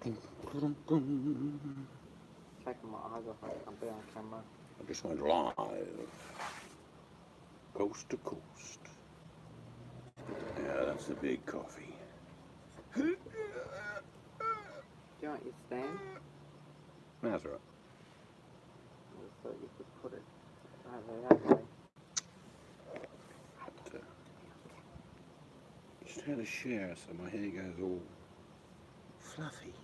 Taking my eyes off it, I'll be on camera. I just went live, coast to coast. Yeah, that's the big coffee. Do you want your stand? No, that's all right. I just thought you could put it over that way. Just had a shower so my hair goes all fluffy.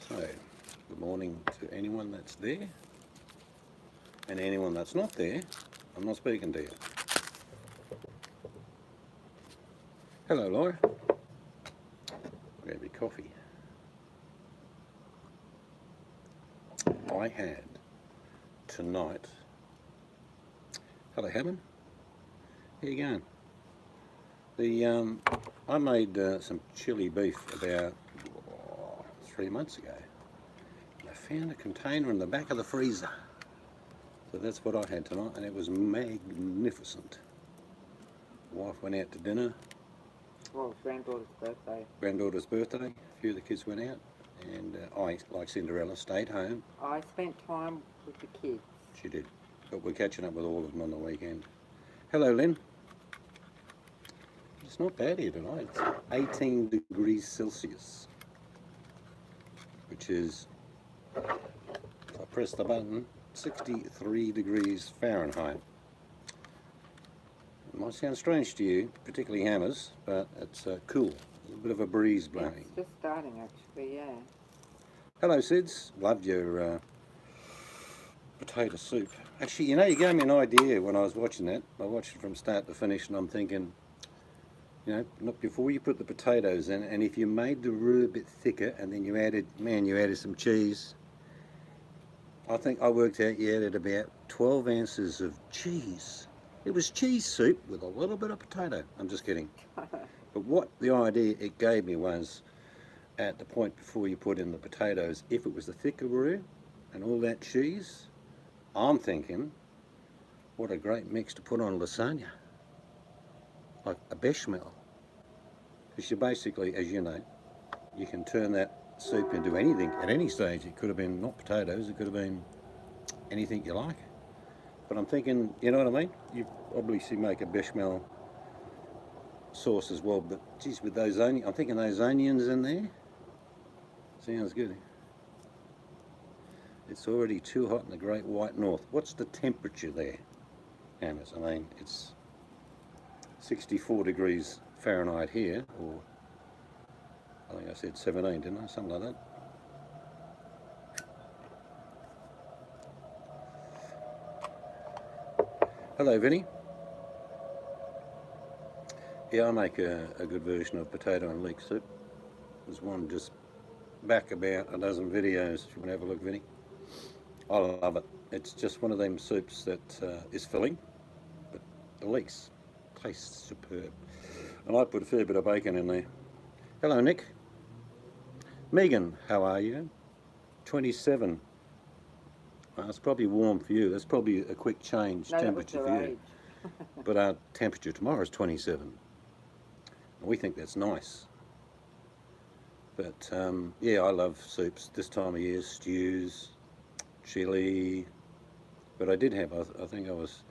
So, good morning to anyone that's there, and anyone that's not there, I'm not speaking to you. Hello, Laura. Grab your coffee. I had tonight. Hello, Helen. How you going? I made some chili beef about 3 months ago. I found a container in the back of the freezer. So that's what I had tonight, and it was magnificent. Wife went out to dinner. Well, granddaughter's birthday. Granddaughter's birthday. A few of the kids went out, and I, like Cinderella, stayed home. I spent time with the kids. She did. But we're catching up with all of them on the weekend. Hello, Lynn. It's not bad here tonight. It's 18 degrees Celsius, which is, if I press the button, 63 degrees Fahrenheit. It might sound strange to you, particularly hammers, but it's cool. There's a bit of a breeze blowing. It's just starting, actually, yeah. Hello, Sids. Loved your potato soup. Actually, you know, you gave me an idea when I was watching that. I watched it from start to finish, and I'm thinking, you know, look, before you put the potatoes in, and if you made the roux a bit thicker, and then you added some cheese, I think I worked out you added about 12 ounces of cheese. It was cheese soup with a little bit of potato. I'm just kidding. But what the idea it gave me was, at the point before you put in the potatoes, if it was a thicker roux and all that cheese, I'm thinking, what a great mix to put on lasagna. Like a bechamel. Because you basically, as you know, you can turn that soup into anything at any stage. It could have been not potatoes, it could have been anything you like. But I'm thinking, you know what I mean? You obviously make a bechamel sauce as well, but geez, with those onions, I'm thinking those onions in there, sounds good. It's already too hot in the Great White North. What's the temperature there, Hammers? I mean, it's 64 degrees Fahrenheit here, or I think I said 17, didn't I? Something like that. Hello, Vinny. Yeah, I make a good version of potato and leek soup. There's one just back about a dozen videos if you want to have a look, Vinny. I love it. It's just one of them soups that is filling, but the leeks taste superb. And I put a fair bit of bacon in there. Hello, Nick. Megan, how are you? 27. It's probably warm for you. That's probably a quick change temperature for you. But our temperature tomorrow is 27. And we think that's nice. But yeah, I love soups this time of year, stews, chili. But I did have, I think there's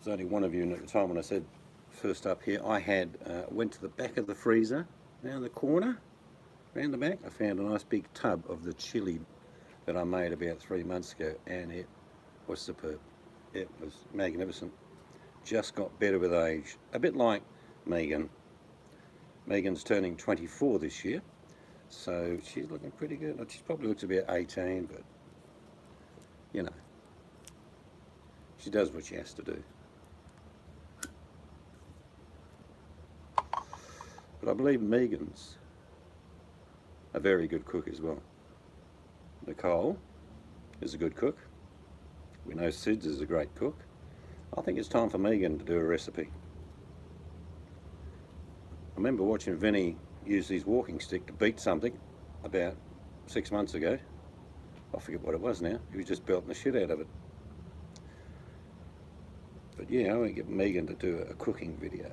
only one of you at the time when I said first up here, I had, went to the back of the freezer, down the corner, around the back, I found a nice big tub of the chili that I made about 3 months ago, and it was superb. It was magnificent. Just got better with age. A bit like Megan. Megan's turning 24 this year, so she's looking pretty good. She probably looks about 18, but you know, she does what she has to do. But I believe Megan's a very good cook as well. Nicole is a good cook. We know Sids is a great cook. I think it's time for Megan to do a recipe. I remember watching Vinny use his walking stick to beat something about 6 months ago. I forget what it was now. He was just belting the shit out of it. But yeah, I want to get Megan to do a cooking video.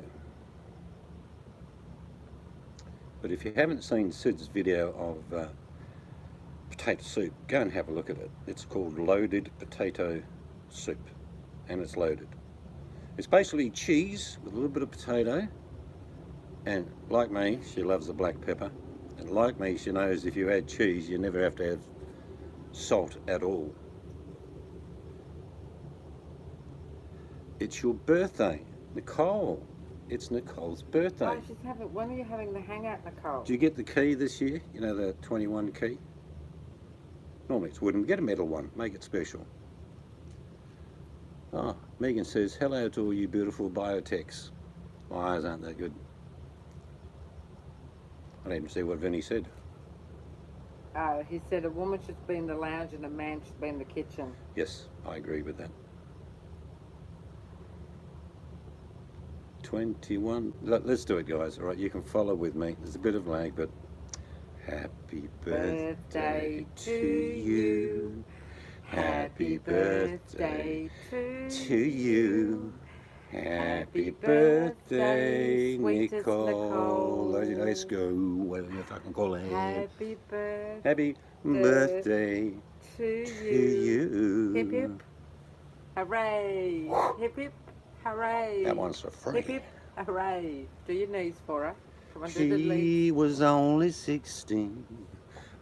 But if you haven't seen Sid's video of potato soup, go and have a look at it. It's called Loaded Potato Soup, and it's loaded. It's basically cheese with a little bit of potato, and like me, she loves the black pepper, and like me, she knows if you add cheese, you never have to have salt at all. It's your birthday, Nicole. It's Nicole's birthday. Oh, she's having. When are you having the hangout, Nicole? Did you get the key this year? You know, the 21 key? Normally it's wooden. Get a metal one. Make it special. Oh, Megan says, hello to all you beautiful biotechs. My eyes aren't that good. I didn't even see what Vinny said. He said a woman should be in the lounge and a man should be in the kitchen. Yes, I agree with that. 21. Let's do it, guys. All right, you can follow with me. There's a bit of lag, but happy birthday to you. Happy birthday to you. Happy birthday, sweetest Nicole. Nicole. Let's go. Whatever you fucking call it. Happy birthday Happy birthday to to you. you. Hip hip. Hooray. Hip hip. Hooray. That one's for free. Hip hip. Hooray. Do your knees for her. Come on, do the legs. She was only 16.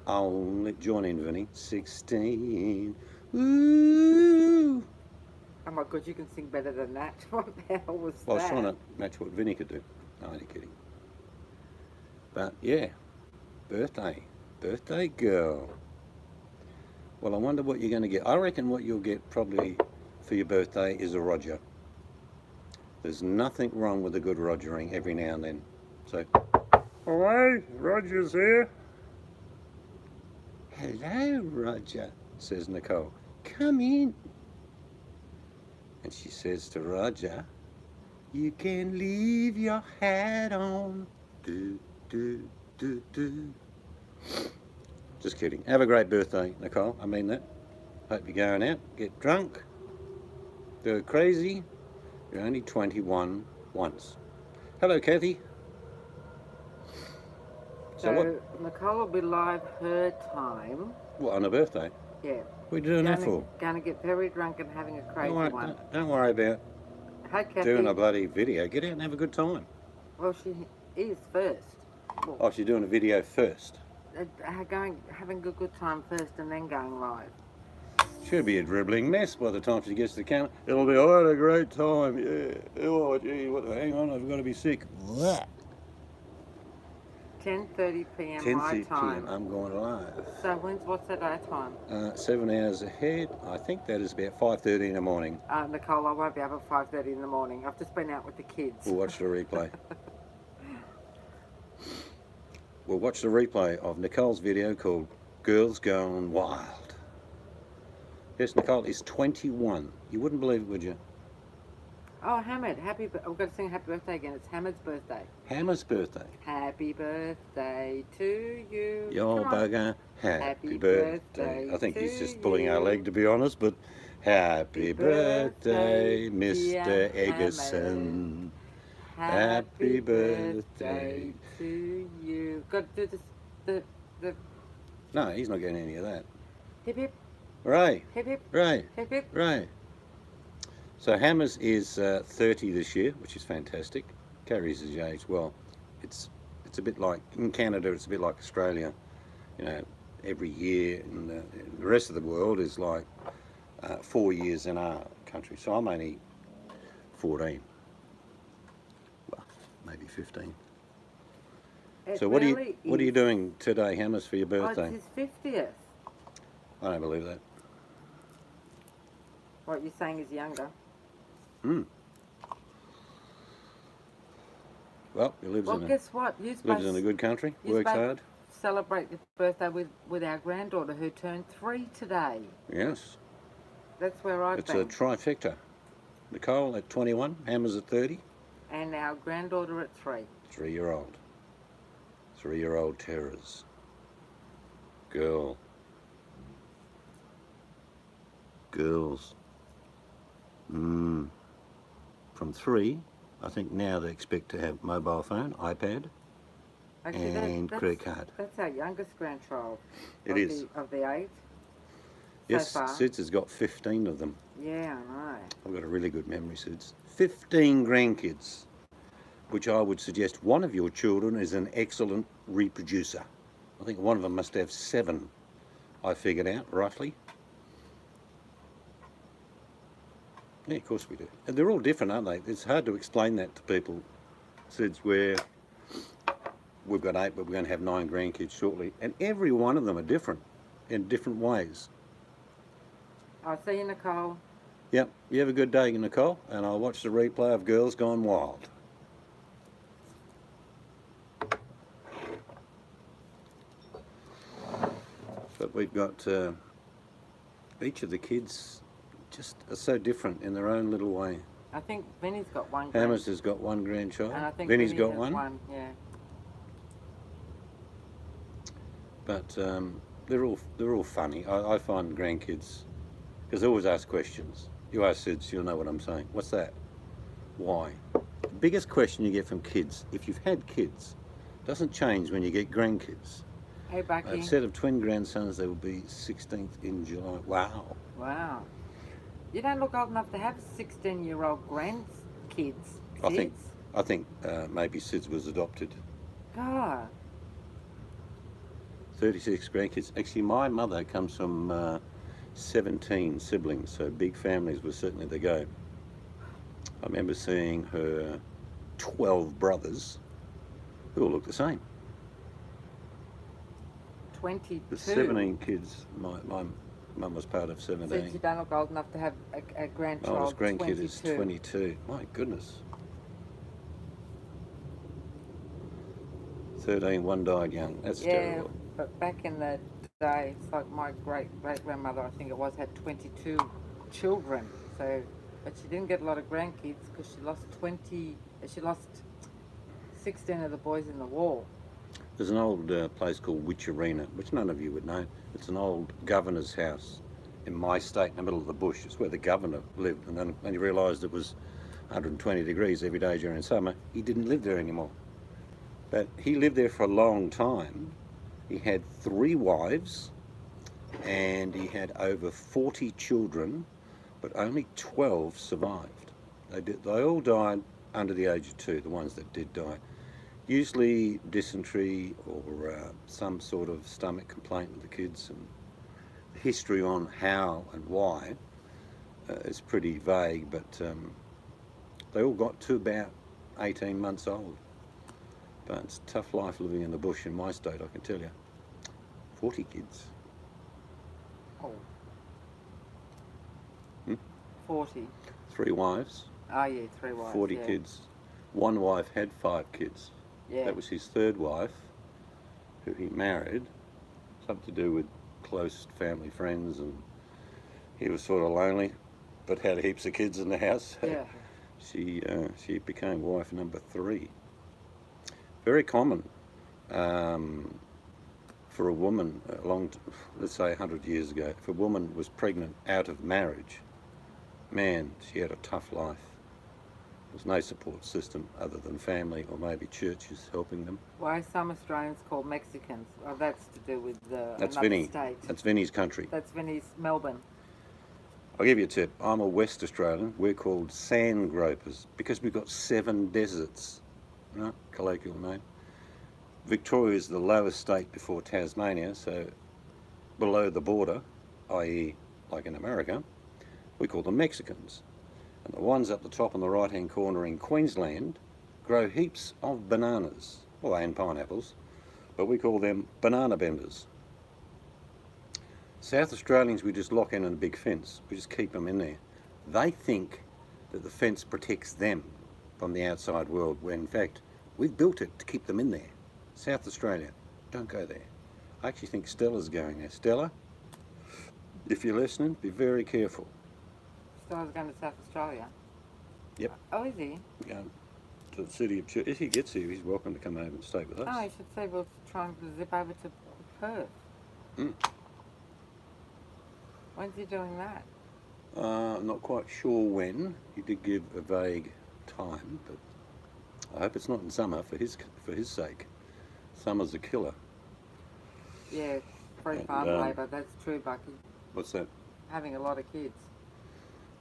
Only, join in, Vinny. 16. Ooh. Oh my God, you can sing better than that. What the hell was Well, I was that? trying to match what Vinny could do. No, only kidding. But yeah, birthday. Birthday girl. Well, I wonder what you're going to get. I reckon what you'll get probably for your birthday is a Roger. There's nothing wrong with a good Rogering every now and then. So, hello, Roger's here. Hello, Roger, says Nicole. Come in. And she says to Roger, you can leave your hat on. Do, do, do, do. Just kidding. Have a great birthday, Nicole. I mean that. Hope you're going out. Get drunk. Do it crazy. You're only 21 once. Hello, Kathy. So what? Nicole will be live her time. What, on her birthday? Yeah. What are you doing that for? Going to get very drunk and having a crazy one. Don't worry about Hi, Kathy. doing a bloody video. Get out and have a good time. Well, she is first. Well, Oh, she's doing a video first. having a good time first and then going live. She'll be a dribbling mess by the time she gets to the camera. It'll be, I had a great time, yeah. Oh, gee, hang on, I've got to be sick. 10:30 p.m. my 10:30 time. p.m. I'm going live. So what's that our time? 7 hours ahead. I think that is about 5:30 in the morning. Nicole, I won't be up at 5:30 in the morning. I've just been out with the kids. We'll watch the replay. We'll watch the replay of Nicole's video called Girls Gone Wild. Yes, Nicole is 21. You wouldn't believe it, would you? Oh, Hamid, we've got to sing happy birthday again. It's Hamid's birthday. Hammer's birthday. Happy birthday to you. Your Come on. bugger, happy Happy birthday. birthday I think he's to just pulling our you. leg, to be honest, but happy birthday, birthday, Mr. dear Eggerson. Happy Happy birthday. birthday to you. Got to do this, the No, he's not getting any of that. hip hip, Right, hip hip, right, hip hip. right. So Hammers is 30 this year, which is fantastic. Carries his age well. It's a bit like, in Canada, it's a bit like Australia. You know, every year, and the rest of the world is like 4 years in our country. So I'm only 14. Well, maybe 15. It So what are really you is. doing today, Hammers, for your Oh, birthday? it's his 50th. I don't believe that. What you're saying is younger. Hmm. Well, he lives Well, in guess what? You're lives supposed in a good country, you're works supposed hard. to celebrate your birthday with our granddaughter who turned 3 today. Yes, That's where I've it's been. a trifecta. Nicole at 21, Hammers at 30, And our granddaughter at 3. 3-year-old. 3-year-old terrors. Girl. Girls. from 3. I think now they expect to have mobile phone, iPad, Actually, and credit card. That's our youngest grandchild. It is. Of the 8. Yes, So far. Sids has got 15 of them. Yeah, I know. I've got a really good memory, Sids. 15 grandkids, which I would suggest one of your children is an excellent reproducer. I think one of them must have 7, I figured out, roughly. Yeah, of course we do. And they're all different, aren't they? It's hard to explain that to people, Sids, where we've got 8, but we're going to have 9 grandkids shortly. And every one of them are different in different ways. I'll see you, Nicole. Yep, you have a good day, Nicole, and I'll watch the replay of Girls Gone Wild. But we've got each of the kids just are so different in their own little way. I think Vinny's got one. Hammers has got 1 grandchild. And I think Vinny's Vinny got has one. Yeah. But they're all funny. I find grandkids, because they always ask questions. You ask Sids, you'll know what I'm saying. What's that? Why? The biggest question you get from kids, if you've had kids, doesn't change when you get grandkids. Hey, Bucky. A set of twin grandsons, they will be 16th in July. Wow. Wow. You don't look old enough to have 16-year-old grandkids. I think maybe Sids was adopted. God. 36 grandkids. Actually, my mother comes from 17 siblings, so big families were certainly the go. I remember seeing her 12 brothers who all look the same. 22. The 17 kids, my mum was part of 17. Since you don't look old enough to have a grandchild. Oh, this grandkid 22. is 22. My goodness. 13, 1 died young. That's terrible. But back in the day, it's like my great-grandmother, I think it was, had 22 children. So, but she didn't get a lot of grandkids because she lost 16 of the boys in the war. There's an old place called Witcherina, which none of you would know. It's an old governor's house in my state in the middle of the bush. It's where the governor lived. And then when he realised it was 120 degrees every day during summer, he didn't live there anymore. But he lived there for a long time. He had 3 wives and he had over 40 children, but only 12 survived. They all died under the age of 2, the ones that did die. Usually dysentery or some sort of stomach complaint with the kids, and the history on how and why is pretty vague, but they all got to about 18 months old. But it's a tough life living in the bush in my state, I can tell you. 40 kids. Oh. Hmm? 40. 3 wives. Oh, yeah, 3 wives. 40 yeah. kids. One wife had 5 kids. Yeah. That was his 3rd wife, who he married. Something to do with close family friends, and he was sort of lonely, but had heaps of kids in the house. Yeah. She became wife number 3. Very common for a woman, let's say 100 years ago, if a woman was pregnant out of marriage, man, she had a tough life. There was no support system other than family or maybe churches helping them. Why are some Australians called Mexicans? Well, that's to do with That's another Vinny. state. That's Vinny's country. That's Vinny's Melbourne. I'll give you a tip. I'm a West Australian. We're called sand gropers because we've got 7 deserts. Right? Colloquial name. Victoria is the lowest state before Tasmania, so below the border, i.e. like in America, we call them Mexicans. And the ones up the top in the right-hand corner in Queensland grow heaps of bananas, well, and pineapples, but we call them banana benders. South Australians, we just lock in a big fence. We just keep them in there. They think that the fence protects them from the outside world, when in fact, we've built it to keep them in there. South Australia, don't go there. I actually think Stella's going there. Stella, if you're listening, be very careful. Stella's going to South Australia? Yep. Oh, is he? Going to the city of Perth. If he gets here, he's welcome to come over and stay with us. Oh, you should say we'll try and zip over to Perth. Mm. When's he doing that? I'm not quite sure when. He did give a vague time, but I hope it's not in summer for his sake. Summer's a killer. Yeah, free And, farm labour, that's true, Bucky. What's that? Having a lot of kids.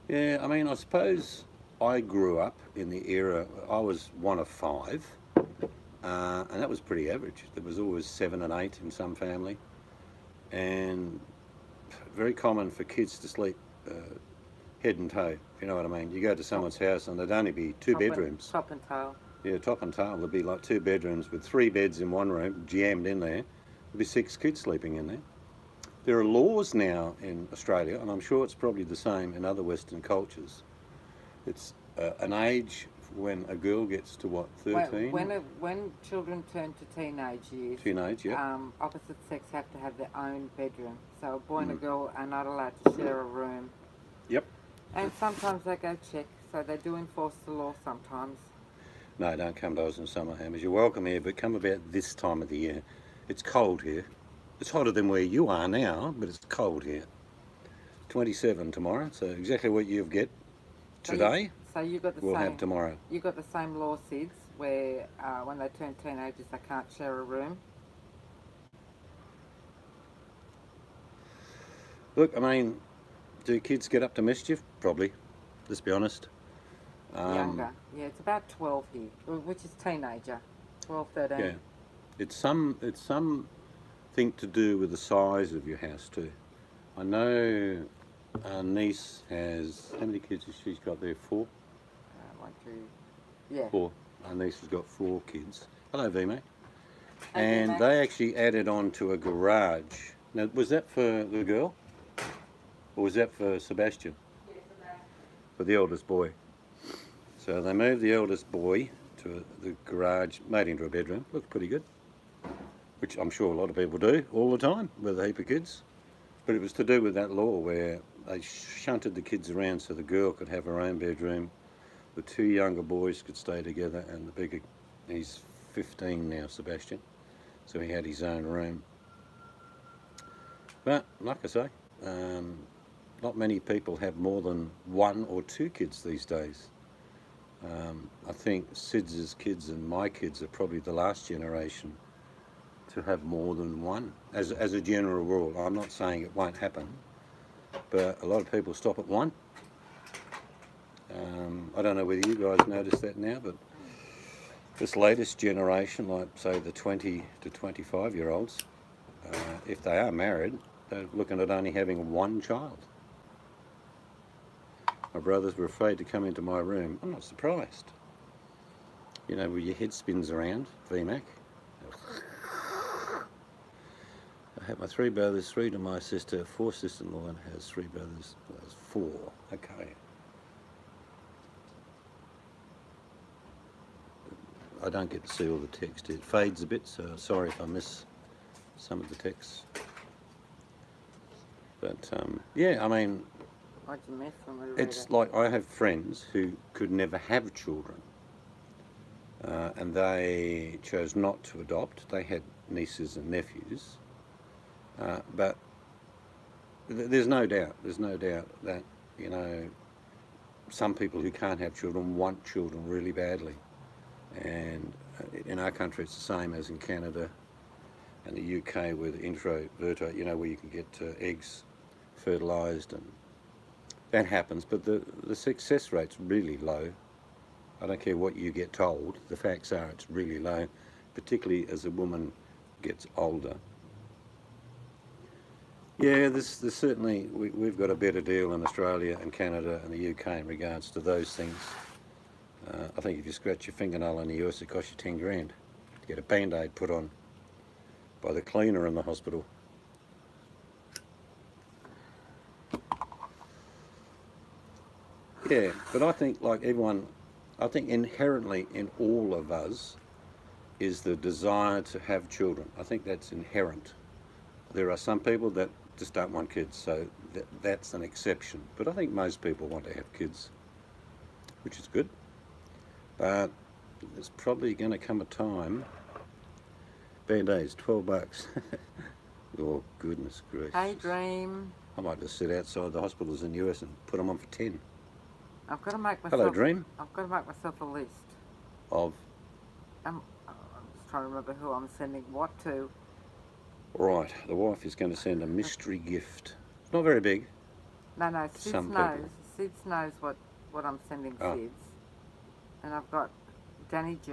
Yeah, I mean, I suppose I grew up in the era, I was one of five, and that was pretty average. There was always 7 and 8 in some family, and very common for kids to sleep head and toe, if you know what I mean. You go to someone's house and there'd only be two bedrooms. Top and tail. Yeah, top and tail. There'd be like 2 bedrooms with 3 beds in one room, jammed in there. There'd be 6 kids sleeping in there. There are laws now in Australia, and I'm sure it's probably the same in other Western cultures. It's an age when a girl gets to what, 13? When children turn to teenage years, Teenage, yeah. opposite sex have to have their own bedroom. So a boy and a girl are not allowed to share a room. Yep. And sometimes they go check, so they do enforce the law sometimes. No, don't come to us in summer, Hammers. You're welcome here, but come about this time of the year. It's cold here. It's hotter than where you are now, but it's cold here. 27 tomorrow, so exactly what you get today, So you got the we'll same. have tomorrow. You got the same law, Sids, where when they turn teenagers, they can't share a room. Look, I mean, do kids get up to mischief? Probably. Let's be honest. Younger. Yeah, it's about 12 here, which is teenager. 12, 13. Yeah. It's something to do with the size of your house too. I know our niece has, how many kids has she got there? 4? 1, 2, yeah. 4. Our niece has got 4 kids. Hello, V-Mate. Hey, And V-Mate. they actually added on to a garage. Now, was that for the girl? Or was that for Sebastian? Yeah, Sebastian. For the eldest boy. So they moved the eldest boy to the garage, made into a bedroom. Looks pretty good. Which I'm sure a lot of people do all the time with a heap of kids. But it was to do with that law where they shunted the kids around so the girl could have her own bedroom, the 2 younger boys could stay together, and the bigger, he's 15 now, Sebastian, so he had his own room. But like I say, not many people have more than 1 or 2 kids these days. I think Sid's kids and my kids are probably the last generation to have more than 1, as a general rule. I'm not saying it won't happen, but a lot of people stop at 1. I don't know whether you guys notice that now, but this latest generation, like say the 20 to 25 year olds, if they are married, they're looking at only having 1 child. My brothers were afraid to come into my room. I'm not surprised. You know, where your head spins around, VMAC. I have my 3 brothers, 3 to my sister, 4 sister-in-law, and has 3 brothers. Well, that's 4. Okay. I don't get to see all the text. It fades a bit, so sorry if I miss some of the text. But yeah, I mean, Why'd you miss when we read it's it? like I have friends who could never have children, and they chose not to adopt. They had nieces and nephews, but there's no doubt that, you know, some people who can't have children want children really badly. And in our country it's the same as in Canada and the UK with in vitro, you know, where you can get eggs fertilised, and that happens, but the success rate's really low. I don't care what you get told, the facts are it's really low, particularly as a woman gets older. Yeah, there's certainly, we've got a better deal in Australia and Canada and the UK in regards to those things. I think if you scratch your fingernail in the US, it costs you 10 grand to get a band-aid put on by the cleaner in the hospital. Yeah, but I think, like everyone, I think inherently in all of us is the desire to have children. I think that's inherent. There are some people that just don't want kids, so that's an exception. But I think most people want to have kids, which is good. But there's probably going to come a time. Band-Aids, $12. Oh, goodness gracious. Hey, Dream. I might just sit outside the hospitals in the US and put them on for 10. I've got to make myself. Hello, Dream. I've got to make myself a list. Of, I'm just trying to remember who I'm sending what to. right, the wife is going to send a mystery gift. Not very big. No, Sids Some knows. people. Sids knows what I'm sending Oh. Sids. And I've got Danny G.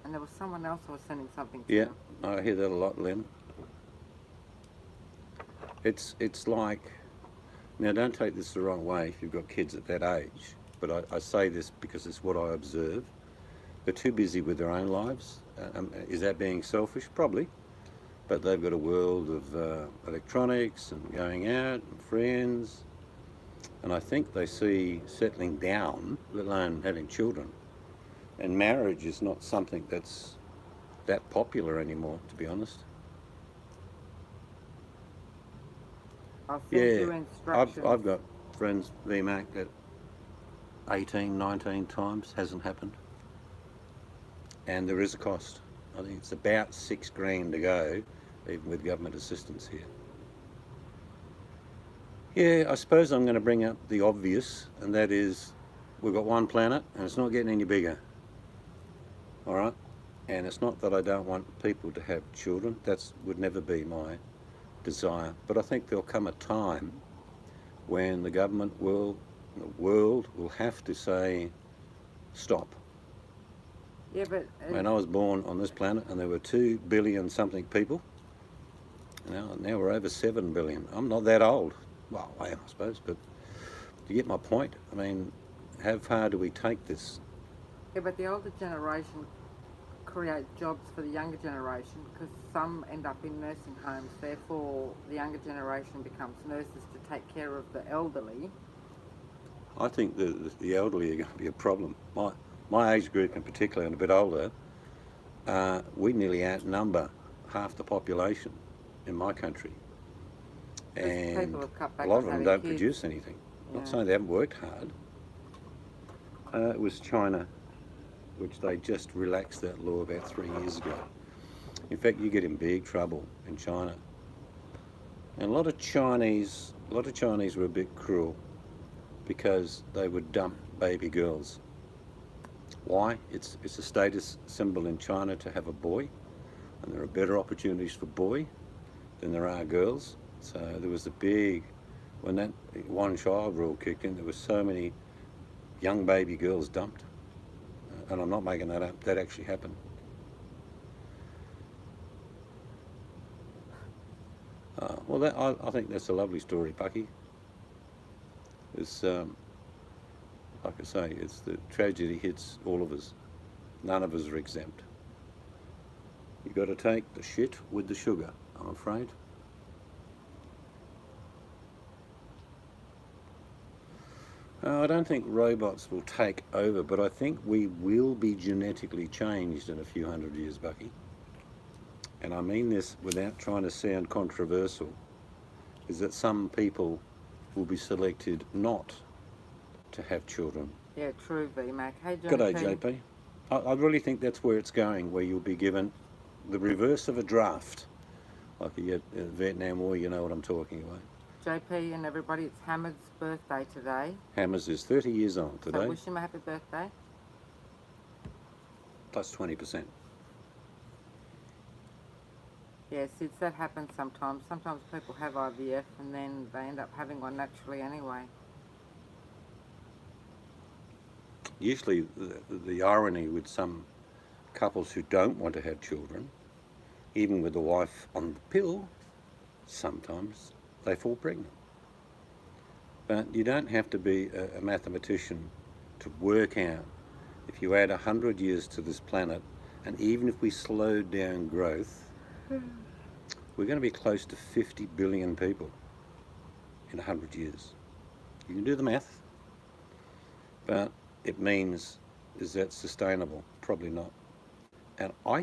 And there was someone else I was sending something to. Yeah, I hear that a lot, Lynn. It's like, now don't take this the wrong way if you've got kids at that age, but I say this because it's what I observe. They're too busy with their own lives. Is that being selfish? Probably. But they've got a world of electronics and going out and friends. And I think they see settling down, let alone having children. And marriage is not something that's that popular anymore, to be honest. I'll send you instructions. I've got friends, VMAC, that 18, 19 times hasn't happened. And there is a cost. I think it's about $6,000 to go, even with government assistance here. Yeah, I suppose I'm going to bring up the obvious, and that is we've got one planet and it's not getting any bigger. All right? And it's not that I don't want people to have children. That would never be my desire. But I think there'll come a time when the government will, the world will have to say, stop. Yeah, but... When I was born on this planet and there were 2 billion something people, now we're over 7 billion. I'm not that old. Well, I am, I suppose, but you get my point. I mean, how far do we take this? Yeah, but the older generation create jobs for the younger generation because some end up in nursing homes. Therefore, the younger generation becomes nurses to take care of the elderly. I think the elderly are going to be a problem. My age group in particular, and a bit older, we nearly outnumber half the population in my country. And people have cut back a lot on of them having don't kids. produce anything. Yeah. Not saying they haven't worked hard. It was China, which they just relaxed that law about 3 years ago. In fact, you get in big trouble in China. And a lot of Chinese were a bit cruel because they would dump baby girls. Why? It's a status symbol in China to have a boy, and there are better opportunities for boy than there are girls. So there was when that one-child rule kicked in, there were so many young baby girls dumped. And I'm not making that up, that actually happened. Well, I think that's a lovely story, Bucky. It's, like I say, it's the tragedy hits all of us. None of us are exempt. You've got to take the shit with the sugar, I'm afraid. I don't think robots will take over, but I think we will be genetically changed in a few hundred years, Bucky. And I mean this without trying to sound controversial, is that some people will be selected not to have children. Yeah, true, VMAC. Hey, JP. G'day, JP. I really think that's where it's going, where you'll be given the reverse of a draft. Like the Vietnam War, you know what I'm talking about. JP and everybody, it's Hamid's birthday today. Hammers is 30 years old today, So wish him a happy birthday. plus 20%. Yeah, since that happens sometimes. Sometimes people have IVF and then they end up having one naturally anyway. Usually the irony with some couples who don't want to have children, even with the wife on the pill, sometimes they fall pregnant. But you don't have to be a mathematician to work out if you add 100 years to this planet, and even if we slowed down growth, we're going to be close to 50 billion people in 100 years. You can do the math, but it means, is that sustainable? Probably not. And I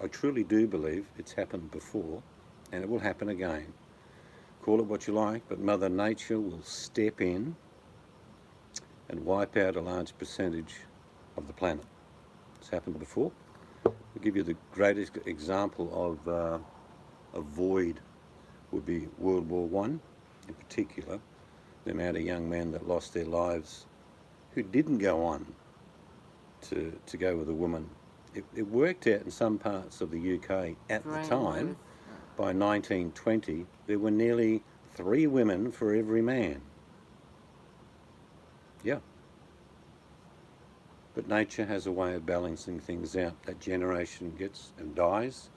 truly do believe it's happened before, and it will happen again. Call it what you like, but Mother Nature will step in and wipe out a large percentage of the planet. It's happened before. I'll give you the greatest example of a void would be World War I in particular. the amount of young men that lost their lives who didn't go on to go with a woman. It worked out in some parts of the UK at the time. By 1920, there were nearly 3 women for every man. Yeah. But nature has a way of balancing things out. That generation gets and dies.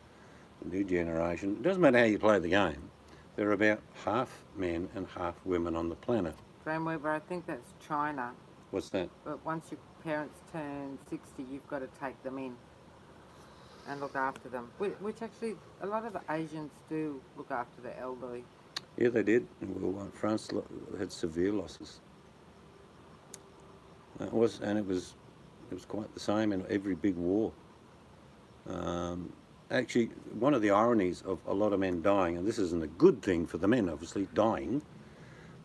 The new generation, it doesn't matter how you play the game, there are about half men and half women on the planet. Dreamweaver, I think that's China. What's that? But once your parents turn 60, you've got to take them in and look after them. Which actually, a lot of the Asians do look after the elderly. Yeah, they did. Well, France had severe losses. It was quite the same in every big war. Actually, one of the ironies of a lot of men dying, and this isn't a good thing for the men, obviously, dying,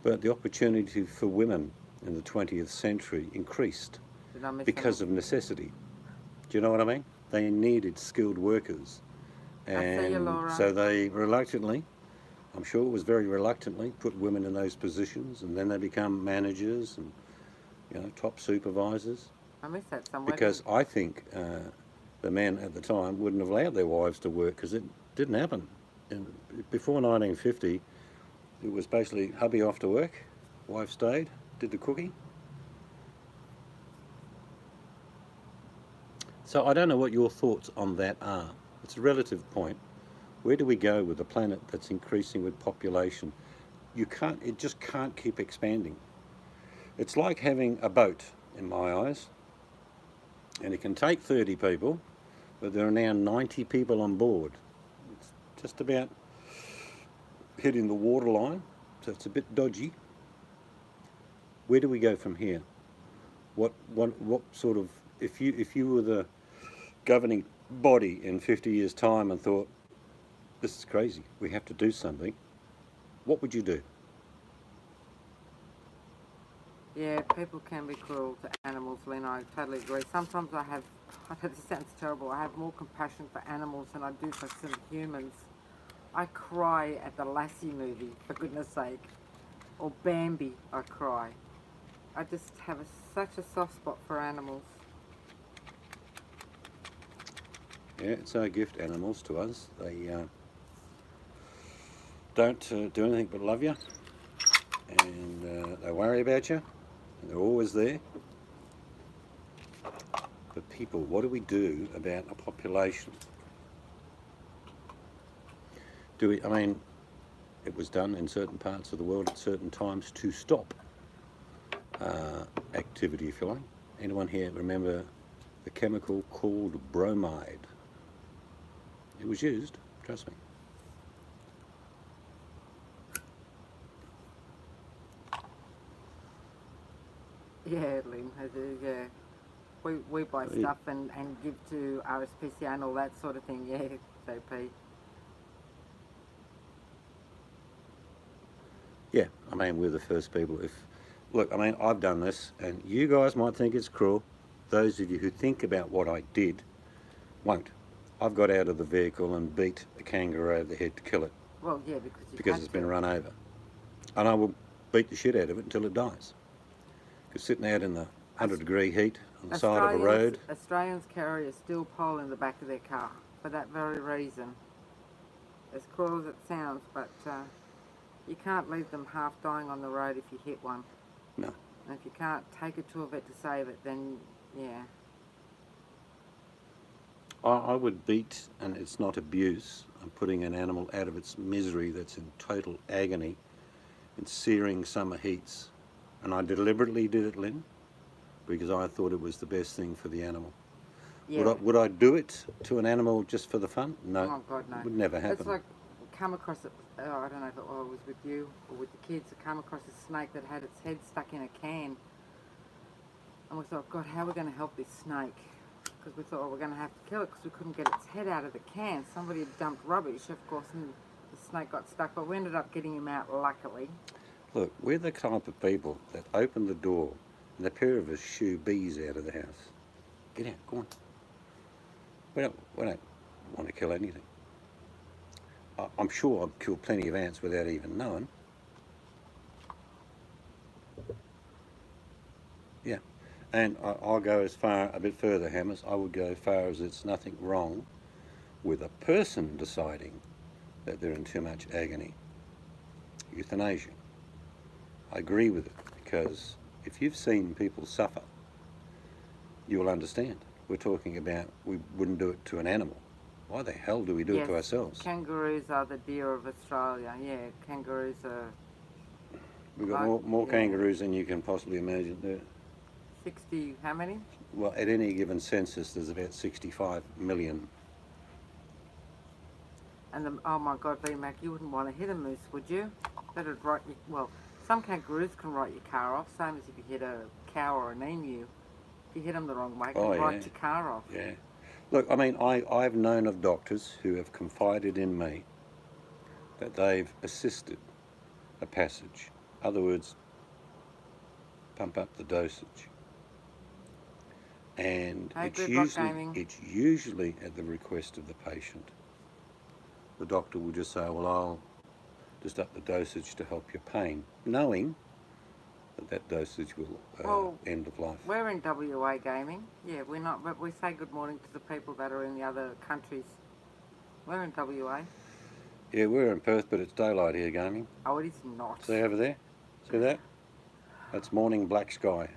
but the opportunity for women in the 20th century increased because of necessity. Do you know what I mean? They needed skilled workers. And so they reluctantly, I'm sure it was very reluctantly, put women in those positions, and then they become managers and, you know, top supervisors. I miss that somewhere. Because I think the men at the time wouldn't have allowed their wives to work because it didn't happen. And before 1950, it was basically hubby off to work, wife stayed, did the cooking. So I don't know what your thoughts on that are. It's a relative point. Where do we go with a planet that's increasing with population? It just can't keep expanding. It's like having a boat, in my eyes, and it can take 30 people, but there are now 90 people on board. It's just about hitting the waterline, so it's a bit dodgy. Where do we go from here? What sort of, if you were the governing body in 50 years' time and thought, this is crazy, we have to do something, what would you do? Yeah, people can be cruel to animals, Lynn, I totally agree. Sometimes I know this sounds terrible, I have more compassion for animals than I do for some humans. I cry at the Lassie movie, for goodness sake. Or Bambi, I cry. I just have such a soft spot for animals. Yeah, it's our gift, animals, to us. They don't do anything but love you, and they worry about you, and they're always there. But people, what do we do about a population? I mean, it was done in certain parts of the world at certain times to stop activity, if you like. Anyone here remember the chemical called bromide? It was used, trust me. Yeah, Lynn, I do, yeah. We buy stuff and give to RSPCA and all that sort of thing, yeah, JP. Yeah, I mean, we're the first people. Look, I mean, I've done this, and you guys might think it's cruel. Those of you who think about what I did won't. I've got out of the vehicle and beat a kangaroo over the head to kill it. Well, yeah, because it's been run over. And I will beat the shit out of it until it dies. Because sitting out in the 100-degree heat on the side of a road... Australians carry a steel pole in the back of their car for that very reason. As cruel as it sounds, but you can't leave them half dying on the road if you hit one. No. And if you can't take it to a vet to save it, then, yeah. I would beat, and it's not abuse, I'm putting an animal out of its misery that's in total agony in searing summer heats. And I deliberately did it, Lynn, because I thought it was the best thing for the animal. Yeah. Would I do it to an animal just for the fun? No. Oh, God, no. It would never happen. It's like, come across it, I don't know if it was with you or with the kids, I come across a snake that had its head stuck in a can. And we thought, God, how are we going to help this snake? Because we thought, oh, we're going to have to kill it because we couldn't get its head out of the can. Somebody had dumped rubbish, of course, and the snake got stuck, but we ended up getting him out, luckily. Look, we're the type of people that open the door and a pair of us shoo bees out of the house. Get out, go on. We don't want to kill anything. I'm sure I've killed plenty of ants without even knowing. Yeah. And I'll go as far, a bit further, Hammers. I would go as far as it's nothing wrong with a person deciding that they're in too much agony. Euthanasia. I agree with it because if you've seen people suffer, you will understand. We're talking about we wouldn't do it to an animal. Why the hell do we do it to ourselves? Kangaroos are the deer of Australia. Yeah, kangaroos are We've got more kangaroos than you can possibly imagine there. 60, how many? Well, at any given census, there's about 65 million. And oh my God, VMAC, you wouldn't want to hit a moose, would you? That'd write you, well, some kangaroos can write your car off, same as if you hit a cow or an emu. If you hit them the wrong way, it can write your car off. Yeah. Look, I mean, I've known of doctors who have confided in me that they've assisted a passage. In other words, pump up the dosage. And it's usually at the request of the patient. The doctor will just say, well, I'll just up the dosage to help your pain, knowing that dosage will end of life. We're in WA gaming. Yeah, we're not, but we say good morning to the people that are in the other countries. We're in WA. Yeah, we're in Perth, but it's daylight here gaming. Oh, it is not. See over there? See that? That's morning black sky.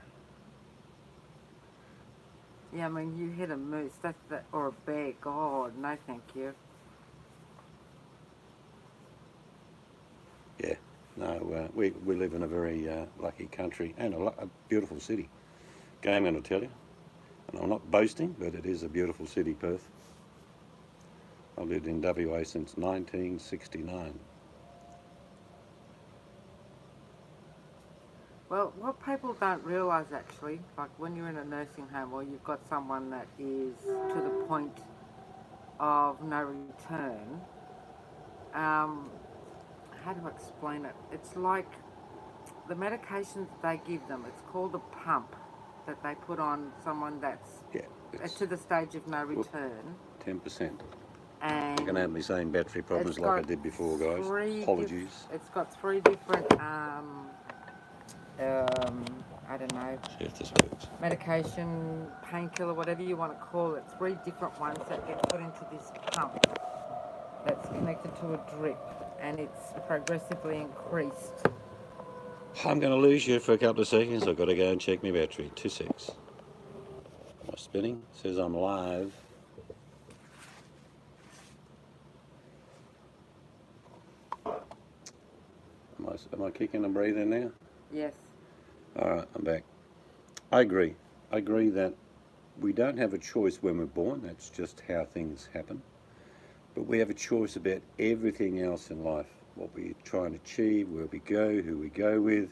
Yeah, I mean, you hit a moose, or a bear. God, no thank you. Yeah, no, we live in a very lucky country and a beautiful city. Gaming, I tell you. And I'm not boasting, but it is a beautiful city, Perth. I've lived in WA since 1969. Well, what people don't realise actually, like when you're in a nursing home or you've got someone that is to the point of no return, how do I explain it? It's like the medications they give them, it's called a pump that they put on someone that's to the stage of no return. 10%. And I'm going to have my same battery problems like I did before, guys. Apologies. It's got 3 different I don't know, see if this works. Medication, painkiller, whatever you want to call it. 3 different ones that get put into this pump that's connected to a drip, and it's progressively increased. I'm going to lose you for a couple of seconds. I've got to go and check my battery. 2 secs. Am I spinning? It says I'm live. Am I kicking and breathing now? Yes. Alright, I'm back. I agree. I agree that we don't have a choice when we're born. That's just how things happen. But we have a choice about everything else in life. What we try and achieve, where we go, who we go with,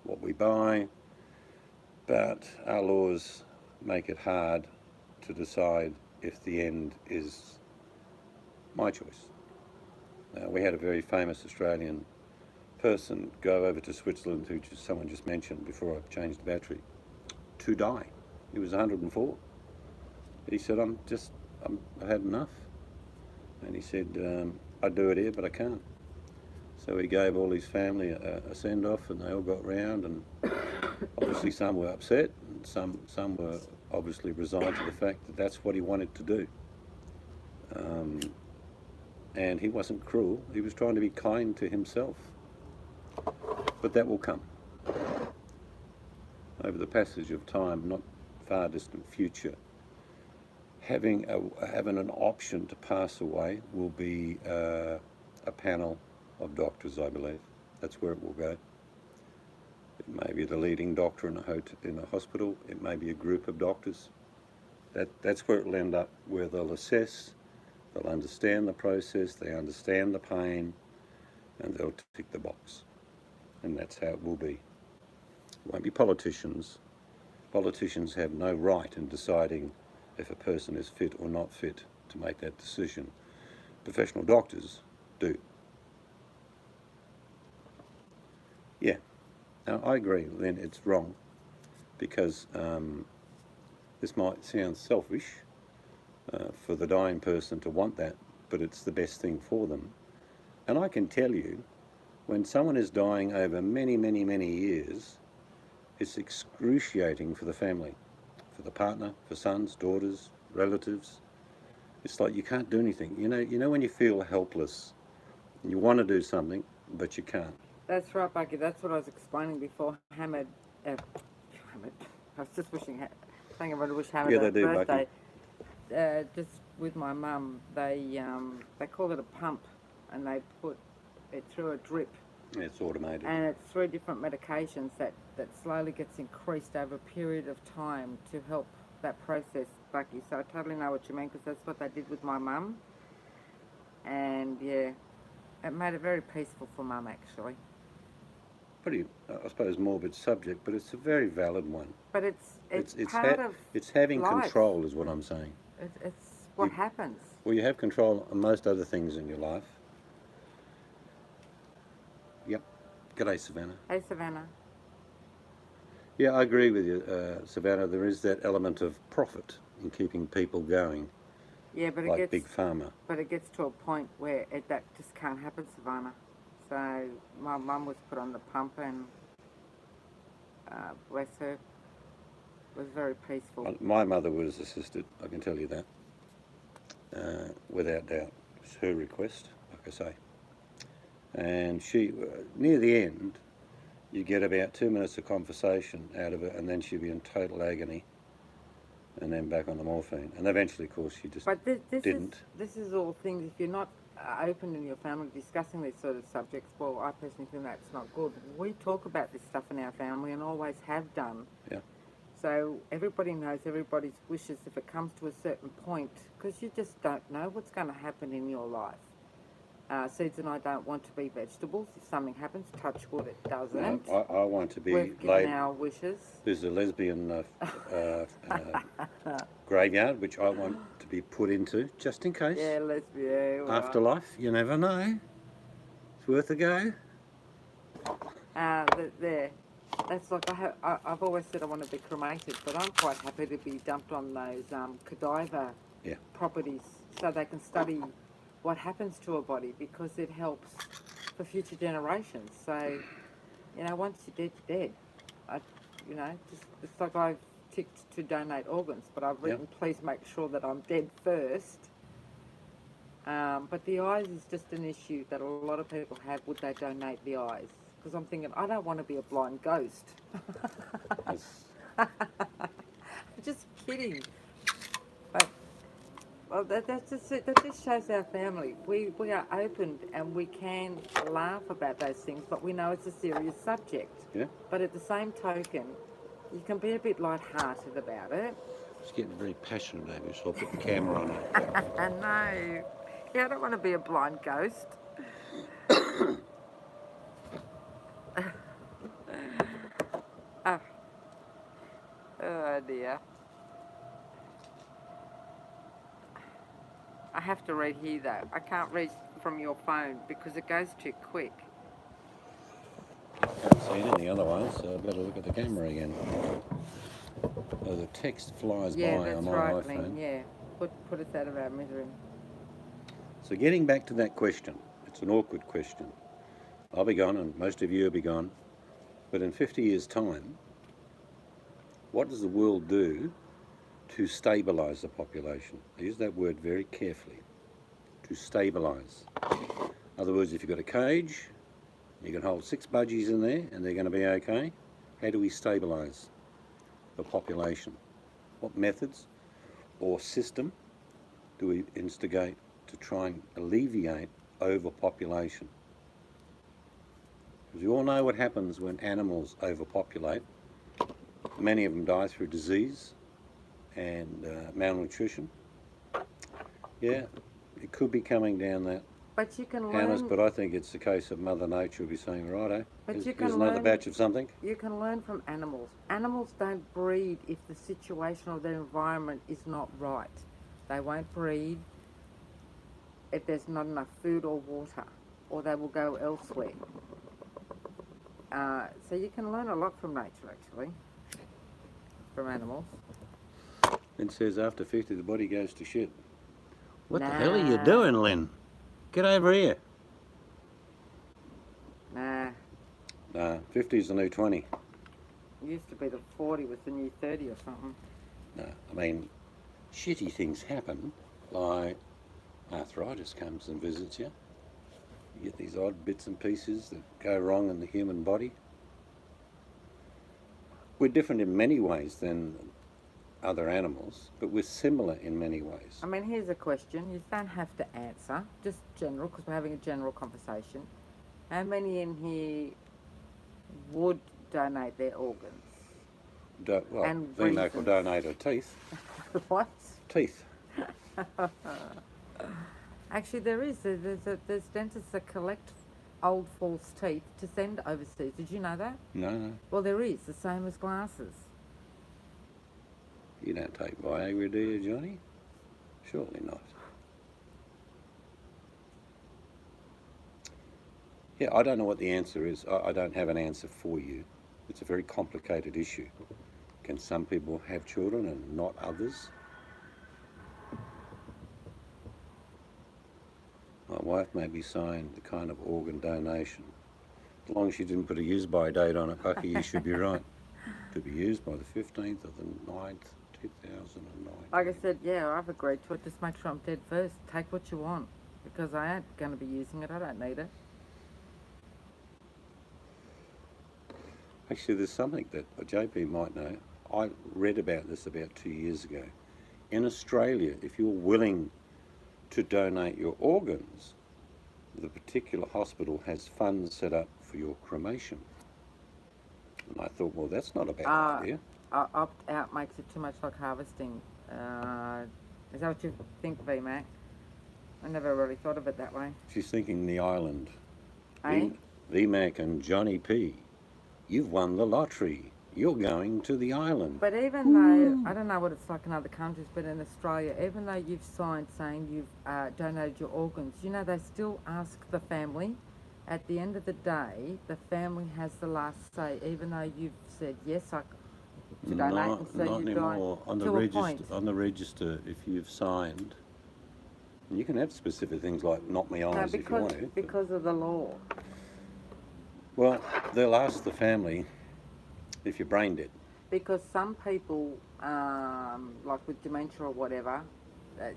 what we buy. But our laws make it hard to decide if the end is my choice. We had a very famous Australian person go over to Switzerland, who someone just mentioned before I changed the battery, to die. He was 104. He said, I've had enough. And he said, I'd do it here, but I can't. So he gave all his family a send-off, and they all got round, and obviously some were upset, and some were obviously resigned to the fact that that's what he wanted to do. And he wasn't cruel. He was trying to be kind to himself. But that will come. Over the passage of time, not far distant future, having an option to pass away will be a panel of doctors, I believe. That's where it will go. It may be the leading doctor in a hospital. It may be a group of doctors. That's where it will end up, where they'll assess, they'll understand the process, they understand the pain, and they'll tick the box. And that's how it will be. It won't be politicians. Politicians have no right in deciding if a person is fit or not fit to make that decision. Professional doctors do. Yeah. Now, I agree, Lynn, it's wrong, because this might sound selfish for the dying person to want that, but it's the best thing for them. And I can tell you, when someone is dying over many, many, many years, It's excruciating for the family, for the partner, for sons, daughters, relatives. It's like you can't do anything. You know when you feel helpless, and you want to do something, but you can't. That's right, Bucky. That's what I was explaining before. Hamid, Hamid. I was just saying I want to wish Hamid Yeah, a they do, birthday. Just with my mum, they call it a pump, and they put it through a drip, It's automated. and it's 3 different medications that slowly gets increased over a period of time to help that process, Bucky. So I totally know what you mean, because that's what they did with my mum, and yeah, it made it very peaceful for mum actually. Pretty, I suppose, morbid subject, but it's a very valid one. But it's part of It's having life. control, is what I'm saying. It's what happens. Well, you have control on most other things in your life. Yep. G'day, Savannah. Hey, Savannah. Yeah, I agree with you, Savannah. There is that element of profit in keeping people going, Yeah, but like Big Pharma. But it gets to a point where that just can't happen, Savannah. So my mum was put on the pump, and bless her, it was very peaceful. My mother was assisted, I can tell you that, without doubt. It was her request, like I say. And she, near the end, you get about 2 minutes of conversation out of it, and then she'd be in total agony, and then back on the morphine. And eventually, of course, she just didn't. This is all things, if you're not open in your family discussing these sort of subjects, well, I personally think that's not good. We talk about this stuff in our family and always have done. Yeah. So everybody knows everybody's wishes if it comes to a certain point, because you just don't know what's going to happen in your life. Seeds and I don't want to be vegetables. If something happens, touch wood, it doesn't. No, I want to be We've given our wishes. There's a lesbian graveyard, which I want to be put into, just in case. Yeah, lesbian. Well, Afterlife, you never know. It's worth a go. there. That's like I've always said I want to be cremated, but I'm quite happy to be dumped on those cadaver properties, so they can study what happens to a body, because it helps for future generations. So, once you're dead, you're dead. It's like I've ticked to donate organs, but I've written, please make sure that I'm dead first. But the eyes is just an issue that a lot of people have. Would they donate the eyes? Because I'm thinking, I don't want to be a blind ghost. Just kidding. But well, that just shows our family. We are open and we can laugh about those things, but we know it's a serious subject. Yeah. But at the same token, you can be a bit light-hearted about it. It's getting very passionate over, so I'll put the camera on it. I know. Yeah, I don't want to be a blind ghost. Oh dear. I have to read here though. I can't read from your phone because it goes too quick. Can't see it in the other one, so I better look at the camera again. Oh, the text flies by on my iPhone. Lynn, yeah. Put us out of our misery. So getting back to that question, it's an awkward question. I'll be gone and most of you will be gone. But in 50 years' time, what does the world do to stabilise the population? I use that word very carefully. To stabilise. In other words, if you've got a cage, you can hold 6 budgies in there and they're going to be okay. How do we stabilise the population? What methods or system do we instigate to try and alleviate overpopulation? Because we all know what happens when animals overpopulate. Many of them die through disease and malnutrition. Yeah, it could be coming down that But you can Hannah's, learn. but I think it's the case of Mother Nature will be saying, righto, But here's you can another learn- batch of something. You can learn from animals. Animals don't breed if the situation or their environment is not right. They won't breed if there's not enough food or water, or they will go elsewhere. So you can learn a lot from nature, actually, from animals. It says after 50 the body goes to shit. What the Nah. hell are you doing, Lynn? Get over here. Nah. Nah, 50's the new 20. It used to be the 40 was the new 30 or something. No, I mean, shitty things happen, like arthritis comes and visits you. You get these odd bits and pieces that go wrong in the human body. We're different in many ways than other animals, but we're similar in many ways. I mean, here's a question. You don't have to answer, just general, because we're having a general conversation. How many in here would donate their organs? Well, And VMAC will reasons. donate her teeth. What? Teeth. Actually, there's dentists that collect old false teeth to send overseas. Did you know that? No, Well, there is, the same as glasses. you don't take Viagra, do you, Johnny? Surely not. Yeah, I don't know what the answer is. I don't have an answer for you. It's a very complicated issue. Can some people have children and not others? My wife made me sign the kind of organ donation. As long as she didn't put a use-by date on it, Bucky, you should be right. To be used by the 15th of the 9th, 2009. Like I said, yeah, I've agreed to it. Just make sure I'm dead first. Take what you want, because I ain't going to be using it. I don't need it. Actually, there's something that JP might know. I read about this about 2 years ago. In Australia, if you're willing to donate your organs, the particular hospital has funds set up for your cremation. And I thought, well, that's not a bad idea. Opt out makes it too much like harvesting. Is that what you think, VMAC? I never really thought of it that way. She's thinking the island. Eh? VMAC and Johnny P. You've won the lottery. You're going to the island. But even though, I don't know what it's like in other countries, but in Australia, even though you've signed saying you've donated your organs, you know, they still ask the family. At the end of the day, the family has the last say, even though you've said yes, to donate, and so not you've anymore. gone On the to a register, point. on the register, if you've signed, you can have specific things like not me No, eyes if you want to. because of the law. Well, they'll ask the family if you're brain dead. Because some people, like with dementia or whatever,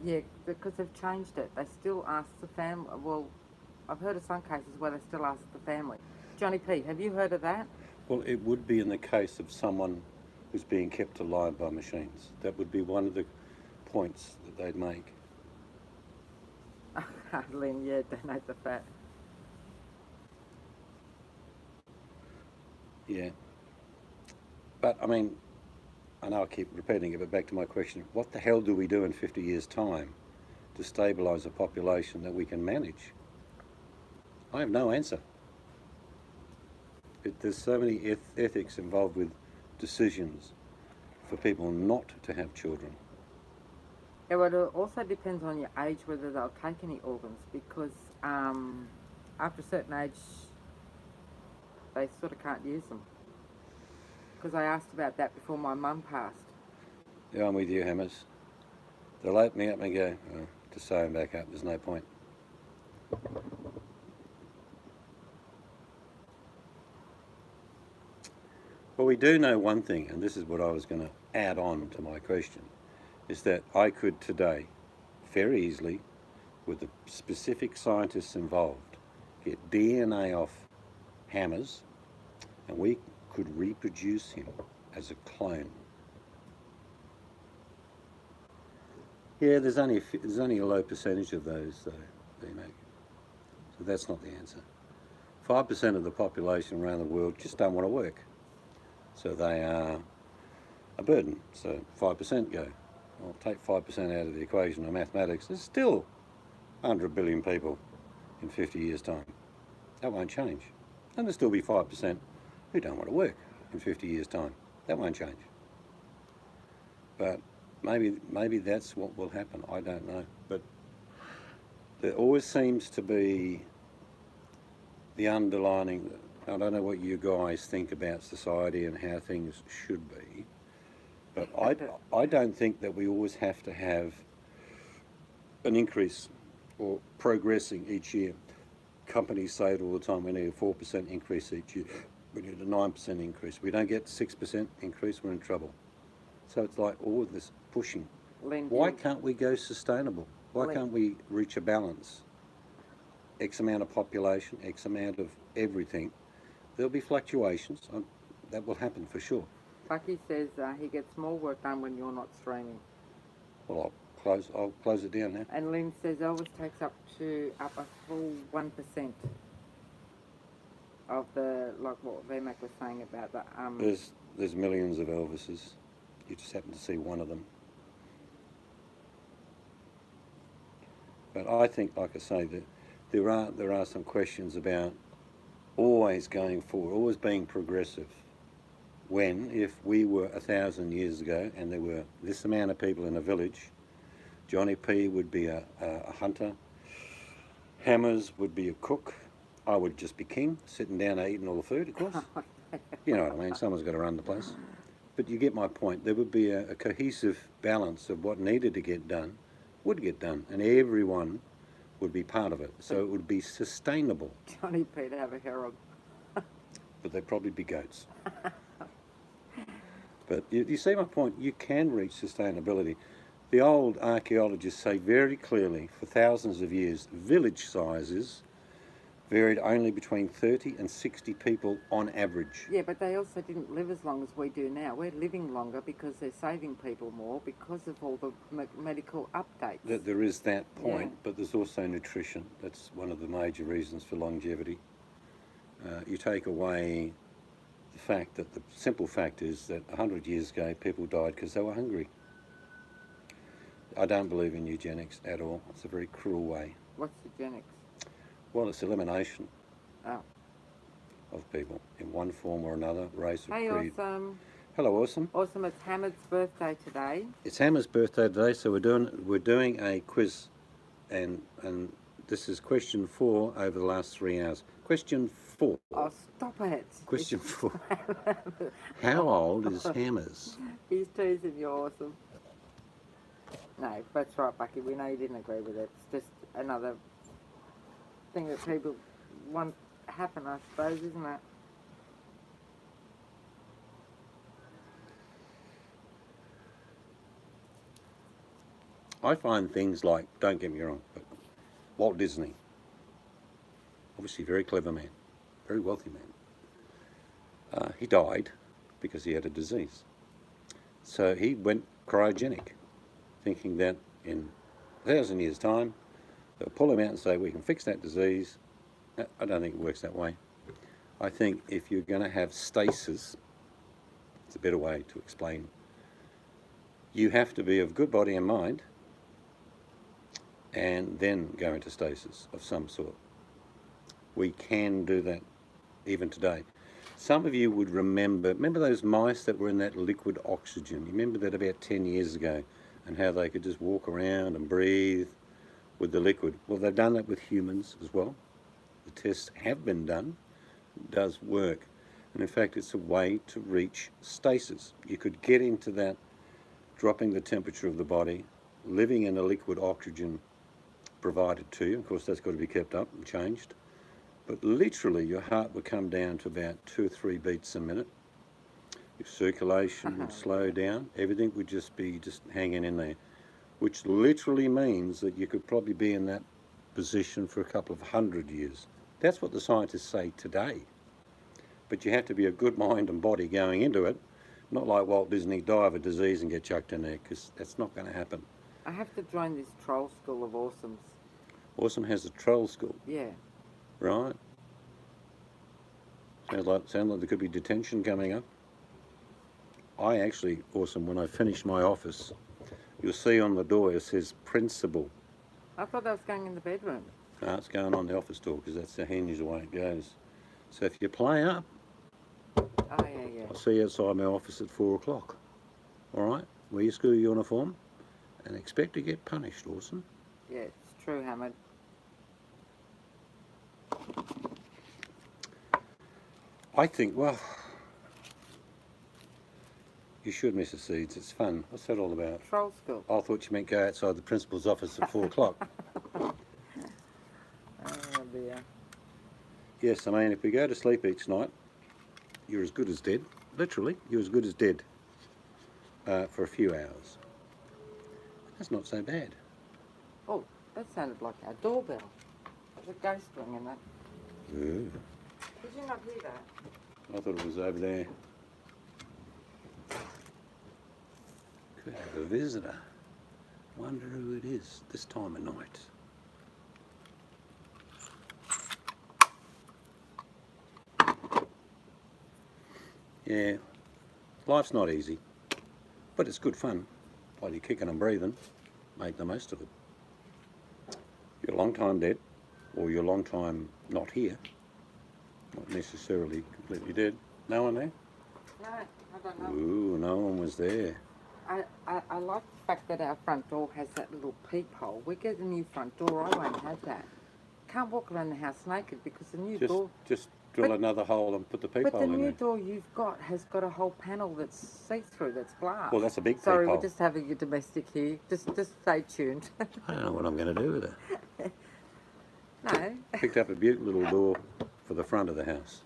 yeah, because they've changed it, they still ask the family. Well, I've heard of some cases where they still ask the family. Johnny P, have you heard of that? Well, it would be in the case of someone who's being kept alive by machines. That would be one of the points that they'd make. Lynn, yeah, donate the fat. Yeah. But, I mean, I know I keep repeating it, but back to my question. What the hell do we do in 50 years' time to stabilise a population that we can manage? I have no answer. There's so many ethics involved with decisions for people not to have children. Yeah, well, it also depends on your age whether they'll take any organs, because after a certain age, they sort of can't use them. Because I asked about that before my mum passed. Yeah, I'm with you, Hammers. They'll open me up and go, oh, to sew them back up, there's no point. Well, we do know one thing, and this is what I was going to add on to my question, is that I could today, very easily, with the specific scientists involved, get DNA off Hammers, and we could reproduce him as a clone. Yeah, there's only a low percentage of those, though, VMAC. So that's not the answer. 5% of the population around the world just don't want to work. So they are a burden. So 5% go. I'll take 5% out of the equation of mathematics. There's still 100 billion people in 50 years' time. That won't change. And there'll still be 5% who don't want to work in 50 years' time. That won't change. But maybe that's what will happen. I don't know. But there always seems to be the underlining. I don't know what you guys think about society and how things should be, but I don't think that we always have to have an increase or progressing each year. Companies say it all the time, we need a 4% increase each year. We need a 9% increase. If we don't get 6% increase, we're in trouble. So it's like all of this pushing. Lynn, Why can't we go sustainable? Why Well, can't we reach a balance? X amount of population, X amount of everything. There'll be fluctuations. That will happen for sure. Bucky says he gets more work done when you're not streaming. Well, I'll close it down now. And Lynn says Elvis takes up a full 1% of the, like what Vermac was saying about the There's millions of Elvises. You just happen to see one of them. But I think, like I say, that there are some questions about always going forward, always being progressive. When, if we were 1,000 years ago and there were this amount of people in a village, Johnny P would be a hunter, Hammers would be a cook, I would just be king, sitting down eating all the food, of course. You know what I mean, someone's got to run the place. But you get my point. There would be a cohesive balance of what needed to get done, would get done, and everyone would be part of it. So it would be sustainable. Johnny P to have a herald. But they'd probably be goats. But you see my point, you can reach sustainability. The old archaeologists say very clearly, for thousands of years, village sizes varied only between 30 and 60 people on average. Yeah, but they also didn't live as long as we do now. We're living longer because they're saving people more because of all the medical updates. There is that point, Yeah. but there's also nutrition. That's one of the major reasons for longevity. You take away the fact that the simple fact is that 100 years ago people died because they were hungry. I don't believe in eugenics at all. It's a very cruel way. What's eugenics? Well, it's elimination Oh. of people in one form or another, race or Hey, creed. Awesome. Hello, Awesome. Awesome, it's Hamid's birthday today. It's Hammer's birthday today, so we're doing a quiz, and this is question 4 over the last 3 hours. Question 4. Oh, stop it. Question 4. How old is Hammers? He's teasing you, Awesome. No, that's right, Bucky. We know you didn't agree with it. It's just another thing that people want happen, I suppose, isn't it? I find things like, don't get me wrong, but Walt Disney, obviously a very clever man, very wealthy man. He died because he had a disease. So he went cryogenic, thinking that in 1,000 years' time, they'll pull him out and say, we can fix that disease. I don't think it works that way. I think if you're going to have stasis, it's a better way to explain, you have to be of good body and mind and then go into stasis of some sort. We can do that even today. Some of you would remember those mice that were in that liquid oxygen? You remember that about 10 years ago, and how they could just walk around and breathe with the liquid? Well, they've done that with humans as well. The tests have been done. It does work. And in fact, it's a way to reach stasis. You could get into that, dropping the temperature of the body, living in a liquid oxygen provided to you. Of course, that's got to be kept up and changed. But literally, your heart would come down to about 2 or 3 beats a minute. Your circulation would slow down. Everything would just be hanging in there, which literally means that you could probably be in that position for a couple of 100 years. That's what the scientists say today. But you have to be a good mind and body going into it, not like Walt Disney, die of a disease and get chucked in there, because that's not going to happen. I have to join this troll school of Awesomes. Awesome has a troll school, Yeah. right? Sounds like there could be detention coming up. I actually, Awesome, when I finish my office, you'll see on the door it says principal. I thought that was going in the bedroom. No, it's going on the office door because that's the hinge the way it goes. So if you play up, Oh, yeah. I'll see you outside my office at 4 o'clock. All right? Wear your school uniform and expect to get punished, Awesome. Yeah, it's true, Hamid. I think, well, you should, Mrs. Seeds. It's fun. What's that all about? Troll school. I thought you meant go outside the principal's office at 4 o'clock. Oh, dear. Yes, I mean, if we go to sleep each night you're as good as dead. Literally, you're as good as dead for a few hours. That's not so bad. Oh, that sounded like our doorbell. There's a ghost ringing that. Ooh, Did you not hear that? I thought it was over there. Could have a visitor. Wonder who it is this time of night. Yeah, life's not easy, but it's good fun. While you're kicking and breathing, make the most of it. You're a long time dead, or you're a long time not here. Not necessarily completely dead. No one there? No, I don't know. Ooh, no one was there. I like the fact that our front door has that little peephole. We get a new front door, I won't have that. Can't walk around the house naked because the new door... Just drill But- another hole and put the But peephole the in new there. door you've got has got a whole panel that's see-through, that's glass. Well, that's a big Sorry, peephole. we're just having a domestic here. Just stay tuned. I don't know what I'm going to do with it. No. Picked up a beautiful little door for the front of the house.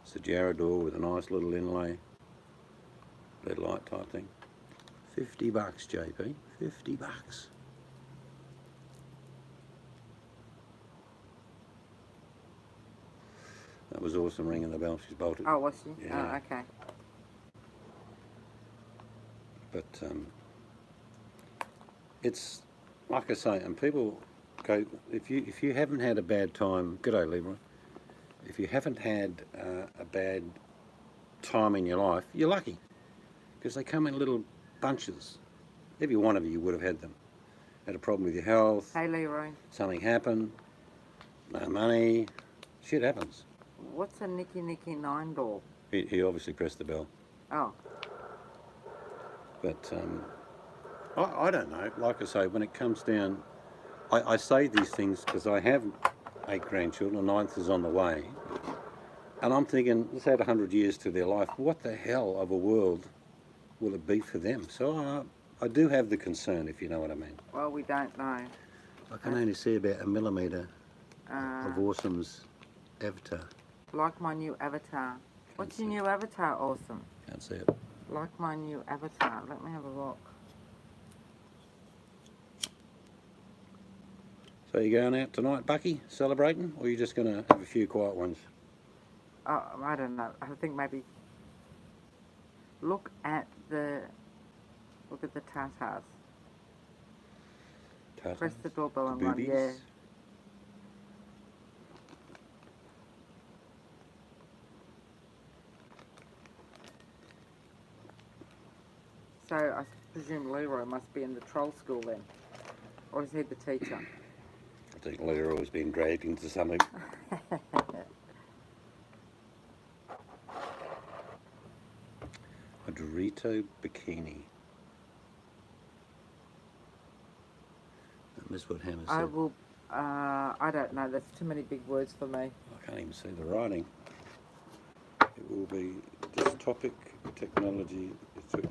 It's a Jarrah door with a nice little inlay, red light type thing. $50, JP. $50. That was awesome, ringing the bell. She's bolted. Oh, was she? Yeah. Oh, okay. But it's like I say, and people go, if you haven't had a bad time, g'day Leroy. If you haven't had a bad time in your life, you're lucky, because they come in little bunches. Every one of you would have had them. Had a problem with your health, Hey, Leroy. something happened, no money, shit happens. What's a Nicky 9 door? He obviously pressed the bell. Oh, But I don't know. Like I say, when it comes down, I say these things because I have 8 grandchildren, a 9th is on the way. And I'm thinking, let's add 100 years to their life. What the hell of a world will it be for them? So I do have the concern, if you know what I mean. well, we don't know. I can only see about a millimetre of Uh, Awesome's avatar. like my new avatar. What's your new avatar, Awesome? Can't see it. Like my new avatar. Let me have a look. So you going out tonight, Bucky, celebrating? Or are you just going to have a few quiet ones? Oh, I don't know. I think maybe look at the tartars. Press the doorbell and run. Boobies? Yeah. So I presume Leroy must be in the troll school then, or is he the teacher? I think Leroy's been dragged into something. A Dorito bikini. I missed what Hannah said. I will. I don't know. That's too many big words for me. I can't even see the writing. It will be this topic, technology.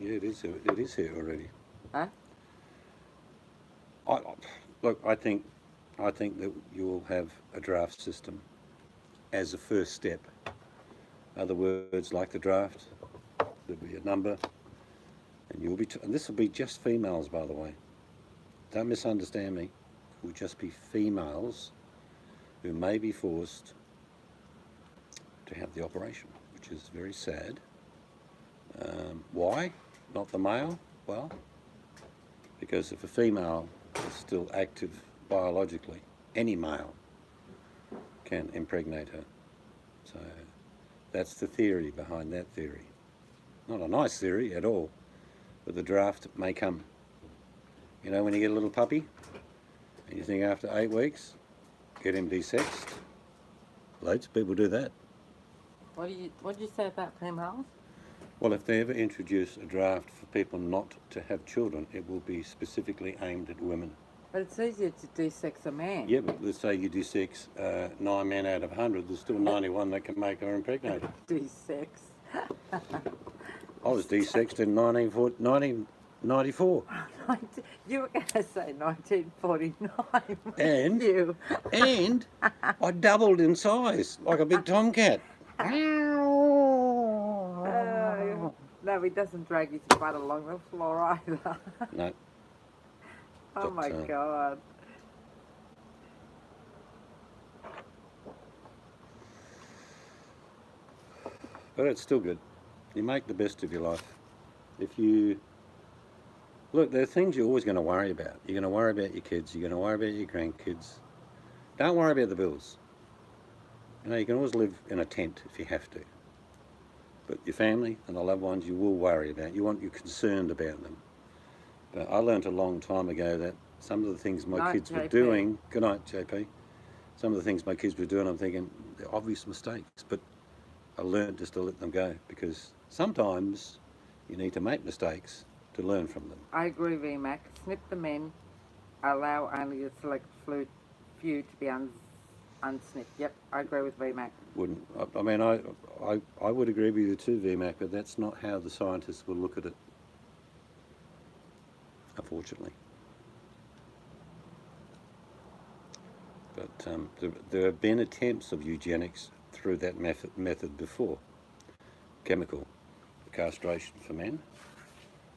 Yeah, it is. It is here already. Huh? Look, I think that you will have a draft system as a first step. Other words like the draft, there'll be a number, and you'll be. And this will be just females, by the way. Don't misunderstand me. It will just be females who may be forced to have the operation, which is very sad. Why? Not the male? Well, because if a female is still active biologically, any male can impregnate her. So that's the theory behind that theory. Not a nice theory at all, but the draft may come. You know, when you get a little puppy and you think after 8 weeks, get him desexed. Loads of people do that. What did you say about females? Well, if they ever introduce a draft for people not to have children, it will be specifically aimed at women. But it's easier to desex a man. Yeah, but let's say you desex 9 men out of 100, there's still 91 that can make her impregnated. Desex. I was desexed in 1994. You were going to say 1949. And? You. And I doubled in size, like a big tomcat. No, he doesn't drag his butt along the floor either. No. Oh But, my God. But it's still good. You make the best of your life. If you look, there are things you're always going to worry about. You're going to worry about your kids. You're going to worry about your grandkids. Don't worry about the bills. You know, you can always live in a tent if you have to. But your family and the loved ones, you will worry about. You're concerned about them. But I learnt a long time ago that some of the things my kids were doing. Good night, JP. Some of the things my kids were doing, I'm thinking they're obvious mistakes, but I learned just to let them go, because sometimes you need to make mistakes to learn from them. I agree, VMAC. Snip the men, allow only a select few to be unsnipped. Yep, I agree with VMAC. I would agree with you too, VMAC, but that's not how the scientists will look at it, unfortunately. But there have been attempts of eugenics through that method before. Chemical castration for men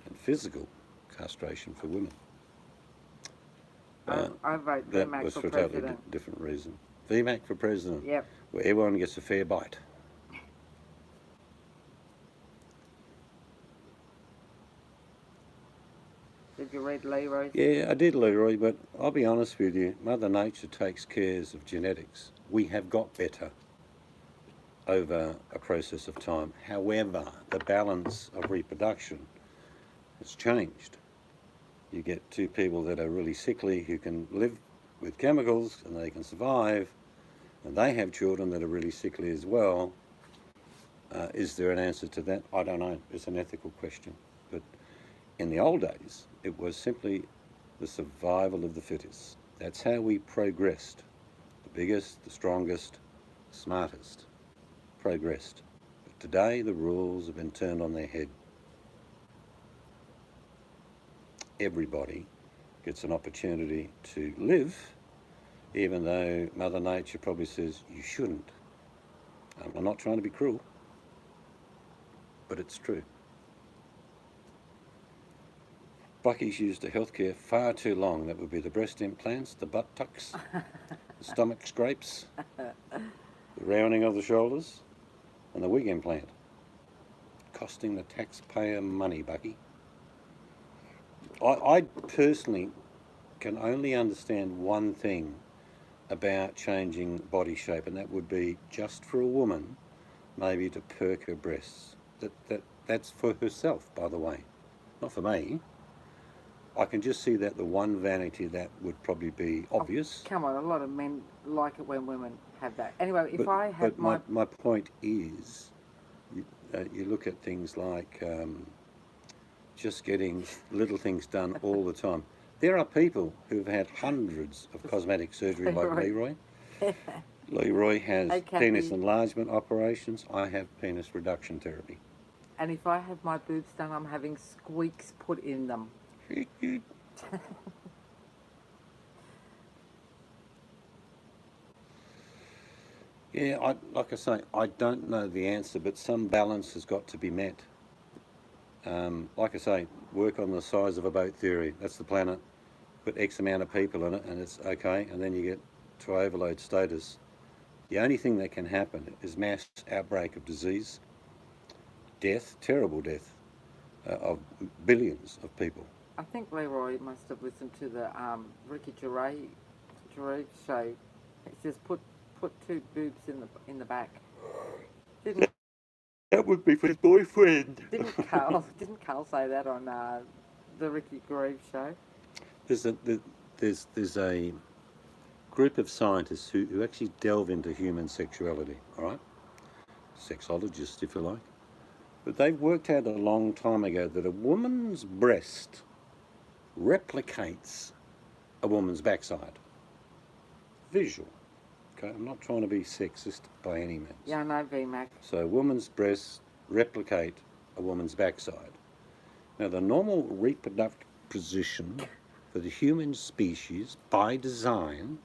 and physical castration for women. I vote That VMAC was for for a president. totally different reason. VMAC for president. Yep. Where everyone gets a fair bite. Did you read Leroy? Yeah, I did, Leroy, but I'll be honest with you, Mother Nature takes care of genetics. We have got better over a process of time. However, the balance of reproduction has changed. You get two people that are really sickly who can live with chemicals and they can survive, and they have children that are really sickly as well. Is there an answer to that? I don't know. It's an ethical question. But in the old days, it was simply the survival of the fittest. That's how we progressed. The biggest, the strongest, the smartest progressed. But today, the rules have been turned on their head. Everybody gets an opportunity to live, even though Mother Nature probably says you shouldn't. I'm not trying to be cruel, but it's true. Bucky's used the healthcare far too long. That would be the breast implants, the butt tucks, the stomach scrapes, the rounding of the shoulders, and the wig implant. Costing the taxpayer money, Bucky. I personally can only understand one thing about changing body shape, and that would be just for a woman, maybe to perk her breasts. That's for herself, by the way, not for me. I can just see that the one vanity that would probably be obvious. Oh, come on, a lot of men like it when women have that. Anyway, if I had my point is, you look at things like just getting little things done all the time. There are people who've had hundreds of cosmetic surgery like Leroy. Leroy has penis enlargement operations. I have penis reduction therapy. And if I have my boobs done, I'm having squeaks put in them. Yeah, like I say, I don't know the answer, but some balance has got to be met. Like I say, work on the size of a boat theory. That's the planet. Put X amount of people in it and it's okay, and then you get to overload status. The only thing that can happen is mass outbreak of disease, death, terrible death of billions of people. I think Leroy must have listened to the Ricky Gervais show. He says put two boobs in the back. That would be for his boyfriend. Didn't Carl say that on the Ricky Gervais show? There's a group of scientists who actually delve into human sexuality, all right? Sexologists, if you like. But they've worked out a long time ago that a woman's breast replicates a woman's backside. Visual. Okay, I'm not trying to be sexist by any means. Yeah, I know, VMAC. So a woman's breasts replicate a woman's backside. Now, the normal reproductive position for the human species, by design,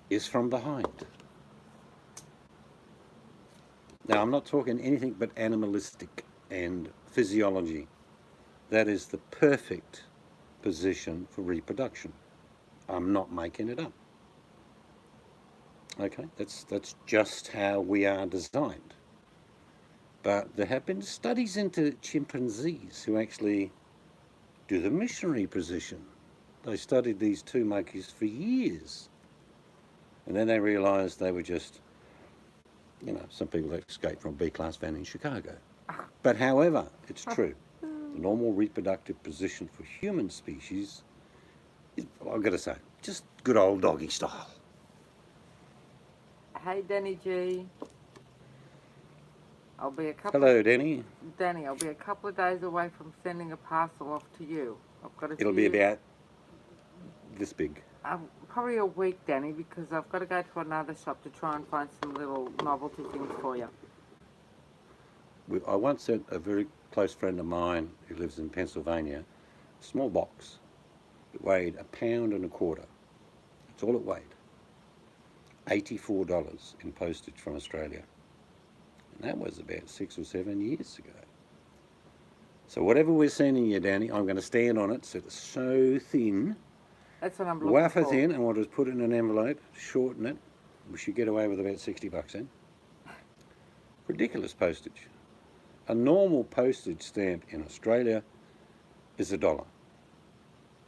is from behind. Now, I'm not talking anything but animalistic. and physiology. That is the perfect position for reproduction. I'm not making it up. Okay, that's just how we are designed. But there have been studies into chimpanzees who actually do the missionary position. They studied these two monkeys for years. And then they realised they were just, some people that escaped from a B-class van in Chicago. But however, it's true. The normal reproductive position for human species is, I've got to say, just good old doggy style. Hey, Danny G. Hello, Danny. Danny, I'll be a couple of days away from sending a parcel off to you. It'll be about this big. Probably a week, Danny, because I've got to go to another shop to try and find some little novelty things for you. I once sent a very close friend of mine who lives in Pennsylvania a small box. It weighed 1.25 pounds. That's all it weighed. $84 in postage from Australia. And that was about 6 or 7 years ago. So whatever we're sending you, Danny, I'm going to stand on it so it's so thin. That's what I'm looking for. Wafer thin, and we'll just put it in an envelope, shorten it. We should get away with about $60 then. Ridiculous postage. A normal postage stamp in Australia is $1,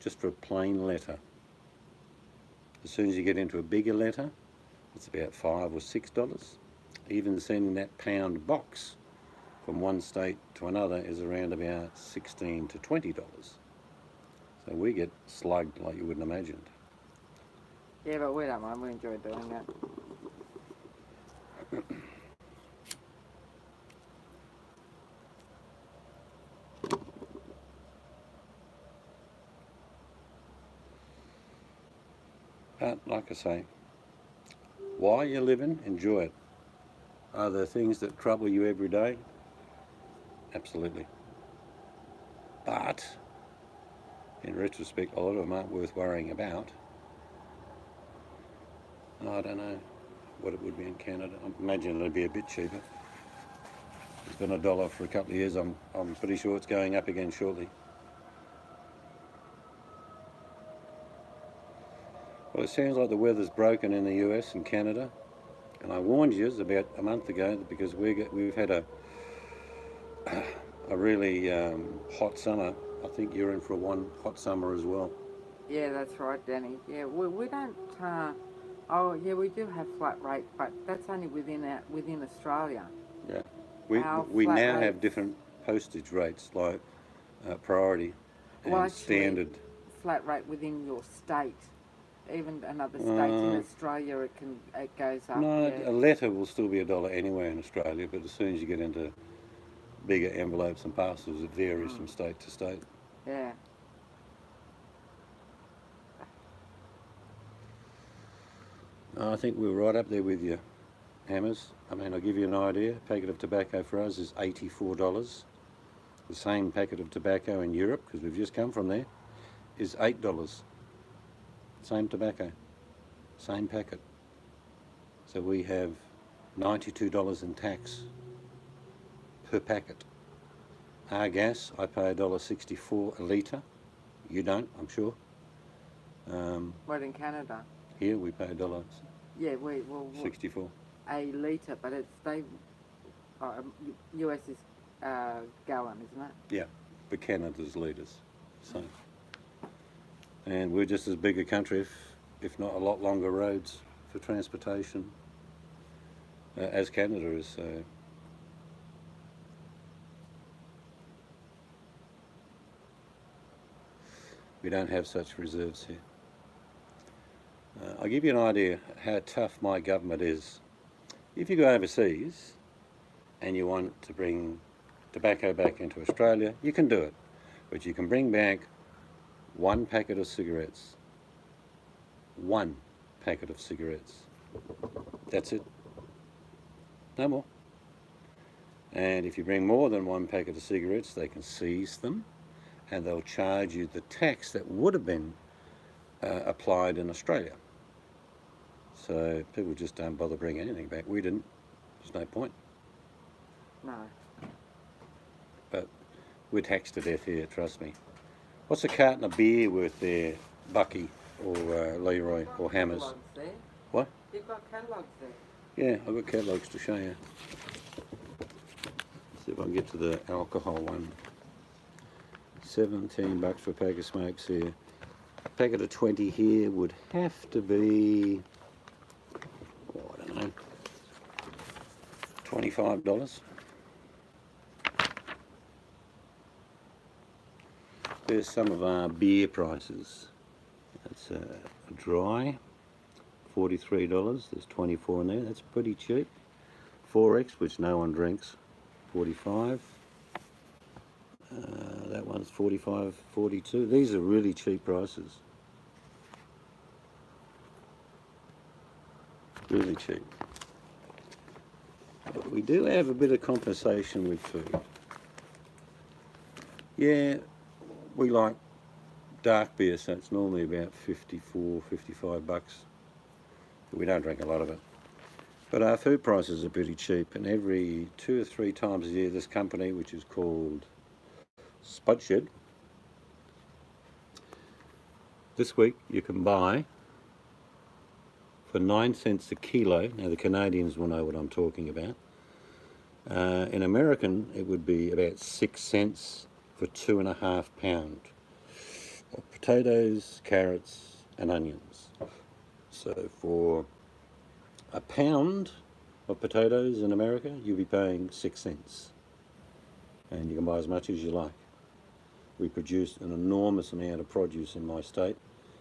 just for a plain letter. As soon as you get into a bigger letter, it's about $5 or $6. Even sending that pound box from one state to another is around about $16 to $20. So we get slugged like you wouldn't imagine. Yeah, but we don't mind. We enjoy doing that. But like I say, while you're living, enjoy it. Are there things that trouble you every day? Absolutely. But in retrospect, a lot of them aren't worth worrying about. I don't know what it would be in Canada. I imagine it'd be a bit cheaper. It's been $1 for a couple of years. I'm pretty sure it's going up again shortly. Well, it sounds like the weather's broken in the US and Canada. And I warned you about a month ago because we've had a really hot summer. I think you're in for one hot summer as well. Yeah, that's right, Danny. Yeah, we don't. We do have flat rate, but that's only within Australia. Yeah, we now have different postage rates like priority and standard. Flat rate within your state. Even another states in Australia, it goes up. No, yeah. A letter will still be $1 anywhere in Australia, but as soon as you get into bigger envelopes and parcels, it varies from state to state. Yeah. I think we're right up there with you, Hammers. I mean, I'll give you an idea. A packet of tobacco for us is $84. The same packet of tobacco in Europe, because we've just come from there, is $8. Same tobacco, same packet. So we have $92 in tax per packet. Our gas, I pay $1.64 a litre. You don't, I'm sure. What, in Canada? Here we pay $1.64. Yeah, a litre, but US is gallon, isn't it? Yeah, but Canada's litres. So. And we're just as big a country, if not a lot longer roads for transportation as Canada is. So. We don't have such reserves here. I'll give you an idea how tough my government is. If you go overseas and you want to bring tobacco back into Australia, you can do it. But you can bring back one packet of cigarettes. One packet of cigarettes. That's it. No more. And if you bring more than one packet of cigarettes, they can seize them and they'll charge you the tax that would have been applied in Australia. So people just don't bother bringing anything back. We didn't. There's no point. No. but we're taxed to death here, trust me. What's a carton of beer worth there, Bucky or Leroy or Hammers? Catalogues there. What? You've got catalogues there. Yeah, I've got catalogues to show you. See if I can get to the alcohol one. 17 bucks for a pack of smokes here. A packet of 20 here would have to be, oh, I don't know, $25. There's some of our beer prices. That's a dry, $43. There's 24 in there. That's pretty cheap. 4X, which no one drinks, 45. That one's 45, 42. These are really cheap prices. Really cheap. But we do have a bit of compensation with food. Yeah, we like dark beer, so it's normally about 54, 55 bucks. But we don't drink a lot of it. But our food prices are pretty cheap, and every 2 or 3 times a year this company, which is called Spudshed, this week you can buy for 9 cents a kilo. Now the Canadians will know what I'm talking about. In American it would be about 6 cents for 2.5 pounds of potatoes, carrots and onions. So for a pound of potatoes in America you'll be paying 6 cents, and you can buy as much as you like. We produce an enormous amount of produce in my state,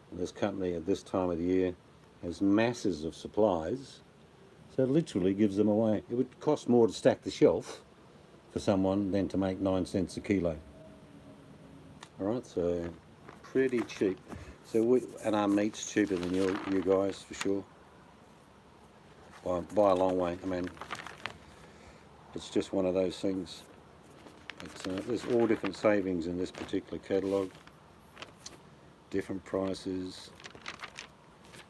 and this company at this time of the year has masses of supplies, so it literally gives them away. It would cost more to stack the shelf for someone than to make 9 cents a kilo. Alright, so pretty cheap. So and our meat's cheaper than you guys for sure, by a long way. I mean, it's just one of those things. There's all different savings in this particular catalogue, different prices,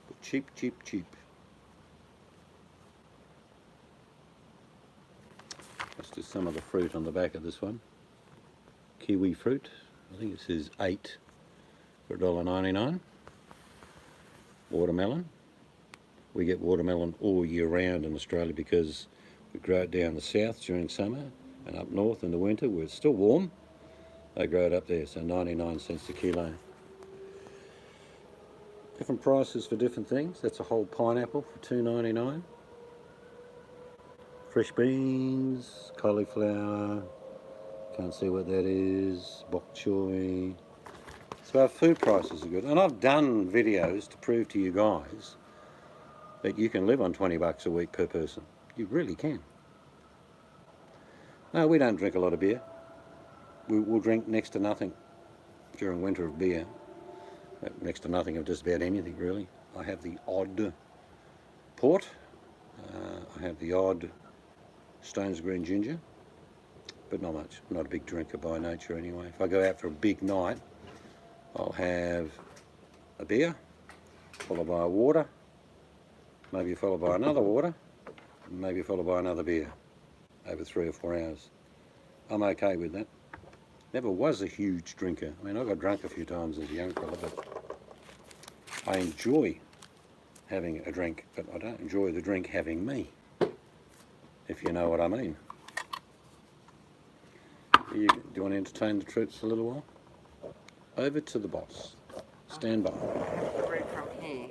but cheap, cheap, cheap. That's just some of the fruit on the back of this one. Kiwi fruit, I think it says 8 for $1.99. Watermelon. We get watermelon all year round in Australia because we grow it down the south during summer, and up north in the winter where it's still warm, they grow it up there, so 99 cents a kilo. Different prices for different things. That's a whole pineapple for $2.99. Fresh beans, cauliflower, can't see what that is, bok choy. So our food prices are good, and I've done videos to prove to you guys that you can live on 20 bucks a week per person. You really can. No, we don't drink a lot of beer. We'll drink next to nothing during winter of beer. Next to nothing of just about anything, really. I have the odd port. I have the odd Stones Green Ginger, but not much. I'm not a big drinker by nature anyway. If I go out for a big night, I'll have a beer, followed by a water, maybe followed by another water, maybe followed by another beer over 3 or 4 hours. I'm okay with that. Never was a huge drinker. I mean, I got drunk a few times as a young fella, but I enjoy having a drink, but I don't enjoy the drink having me, if you know what I mean. Do you want to entertain the troops a little while? Over to the boss. Stand by. I have to read from here.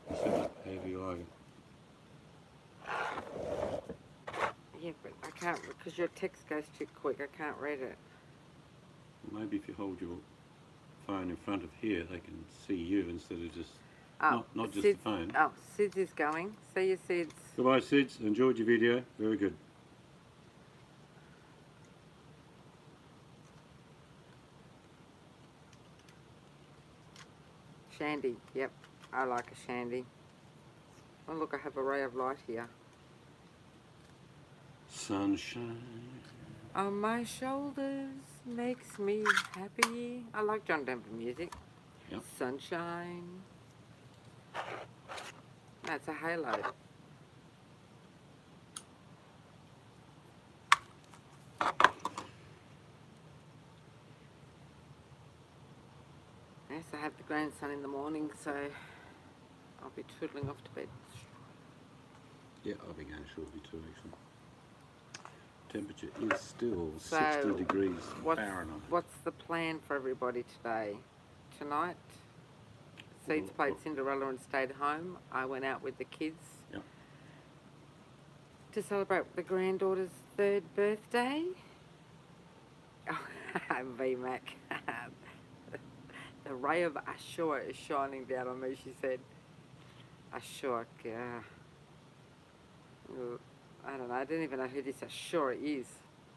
However you like. Yeah, but I can't, because your text goes too quick. I can't read it. Maybe if you hold your phone in front of here, they can see you instead of just, not just Sid, the phone. Oh, Sids is going. See you, Sids. Goodbye, Sids. Enjoyed your video. Very good. Shandy. Yep, I like a shandy. Oh, look, I have a ray of light here. Sunshine On my shoulders makes me happy. I like John Denver music. Yep. Sunshine. That's a halo. I have the grandson in the morning, so I'll be twiddling off to bed. Yeah, I'll be going shortly too, actually. Temperature is still So, 60 degrees What's, Fahrenheit. what's the plan for everybody today? Tonight, Seeds Well, played Cinderella and stayed home. I went out with the kids Yeah. to celebrate the granddaughter's 3rd birthday. Oh, VMAC. The ray of Ashura is shining down on me, she said. Ashura, I don't know, I don't even know who this Ashura is.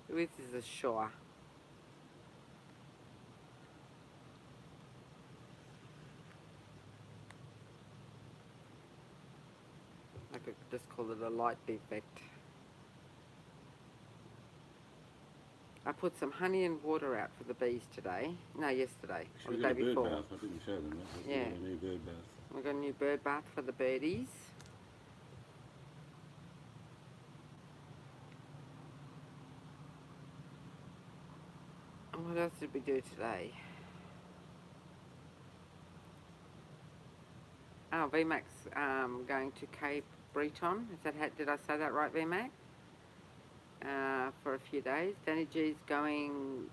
Who is this Ashura? I could just call it a light defect. I put some honey and water out for the bees today. No, yesterday. Or We the got day a bird before. bath. I didn't show them that. But Yeah. We got a new bird bath. We've got a new bird bath for the birdies. And what else did we do today? Oh, VMAC's going to Cape Breton. Is that did I say that right, VMAC? For a few days. Danny G's going.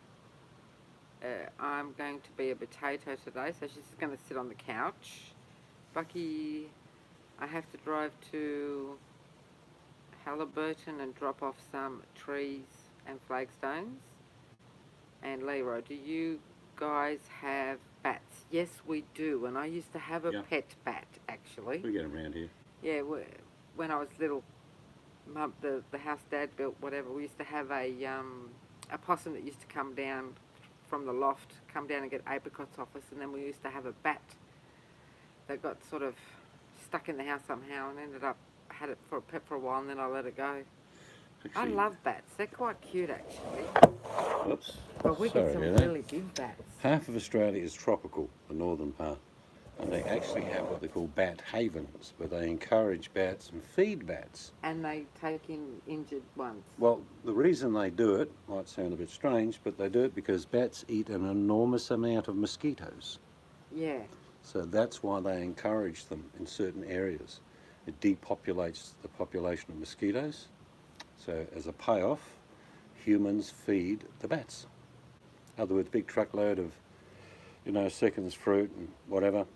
I'm going to be a potato today, so she's just going to sit on the couch. Bucky, I have to drive to Halliburton and drop off some trees and flagstones. And Leroy, do you guys have bats? Yes, we do. And I used to have a Yeah. pet bat, actually. We get them around here. Yeah, when I was little, the house Dad built, whatever, we used to have a possum that used to come down from the loft, come down and get apricots off us, and then we used to have a bat that got sort of stuck in the house somehow and had it for a pet for a while, and then I let it go. I Actually, love bats. They're quite cute, actually. Whoops. But we Sorry get some about that. really big bats. Half of Australia is tropical, the northern part. And they actually have what they call bat havens, where they encourage bats and feed bats. And they take in injured ones. Well, the reason they do it might sound a bit strange, but they do it because bats eat an enormous amount of mosquitoes. Yeah. So that's why they encourage them in certain areas. It depopulates the population of mosquitoes. So as a payoff, humans feed the bats. In other words, big truckload of, seconds fruit and whatever.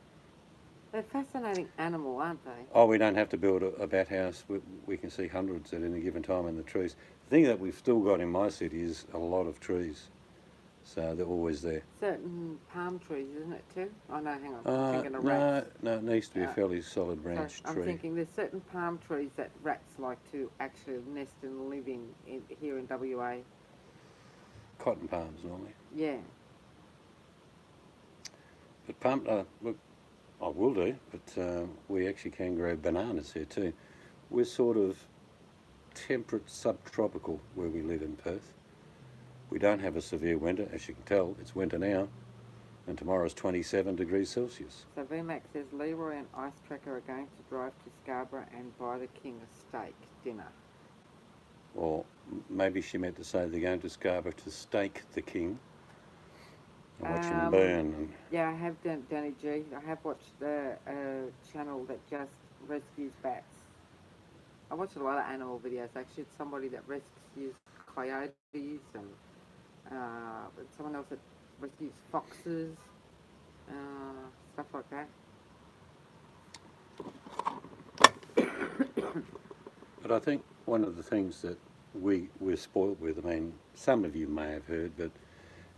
They're a fascinating animal, aren't they? Oh, we don't have to build a bat house. We can see hundreds at any given time in the trees. The thing that we've still got in my city is a lot of trees. So they're always there. Certain palm trees, isn't it too? Oh no, hang on. I'm thinking of No, rats. no, it needs to be a fairly solid branch I'm tree. thinking there's certain palm trees that rats like to actually nest and live in here in WA. Cotton palms normally. Yeah. But look, I will do, but we actually can grow bananas here too. We're sort of temperate subtropical where we live in Perth. We don't have a severe winter, as you can tell. It's winter now, and tomorrow's 27 degrees Celsius. So VMAX says Leroy and Ice Tracker are going to drive to Scarborough and buy the king a steak dinner. Or maybe she meant to say they're going to Scarborough to stake the king and watch him burn. And Yeah, I have done Danny G. I have watched the channel that just rescues bats. I watch a lot of animal videos. Actually, it's somebody that rescues coyotes and someone else that rescues foxes, stuff like that. But I think one of the things that we're spoilt with, I mean, some of you may have heard, but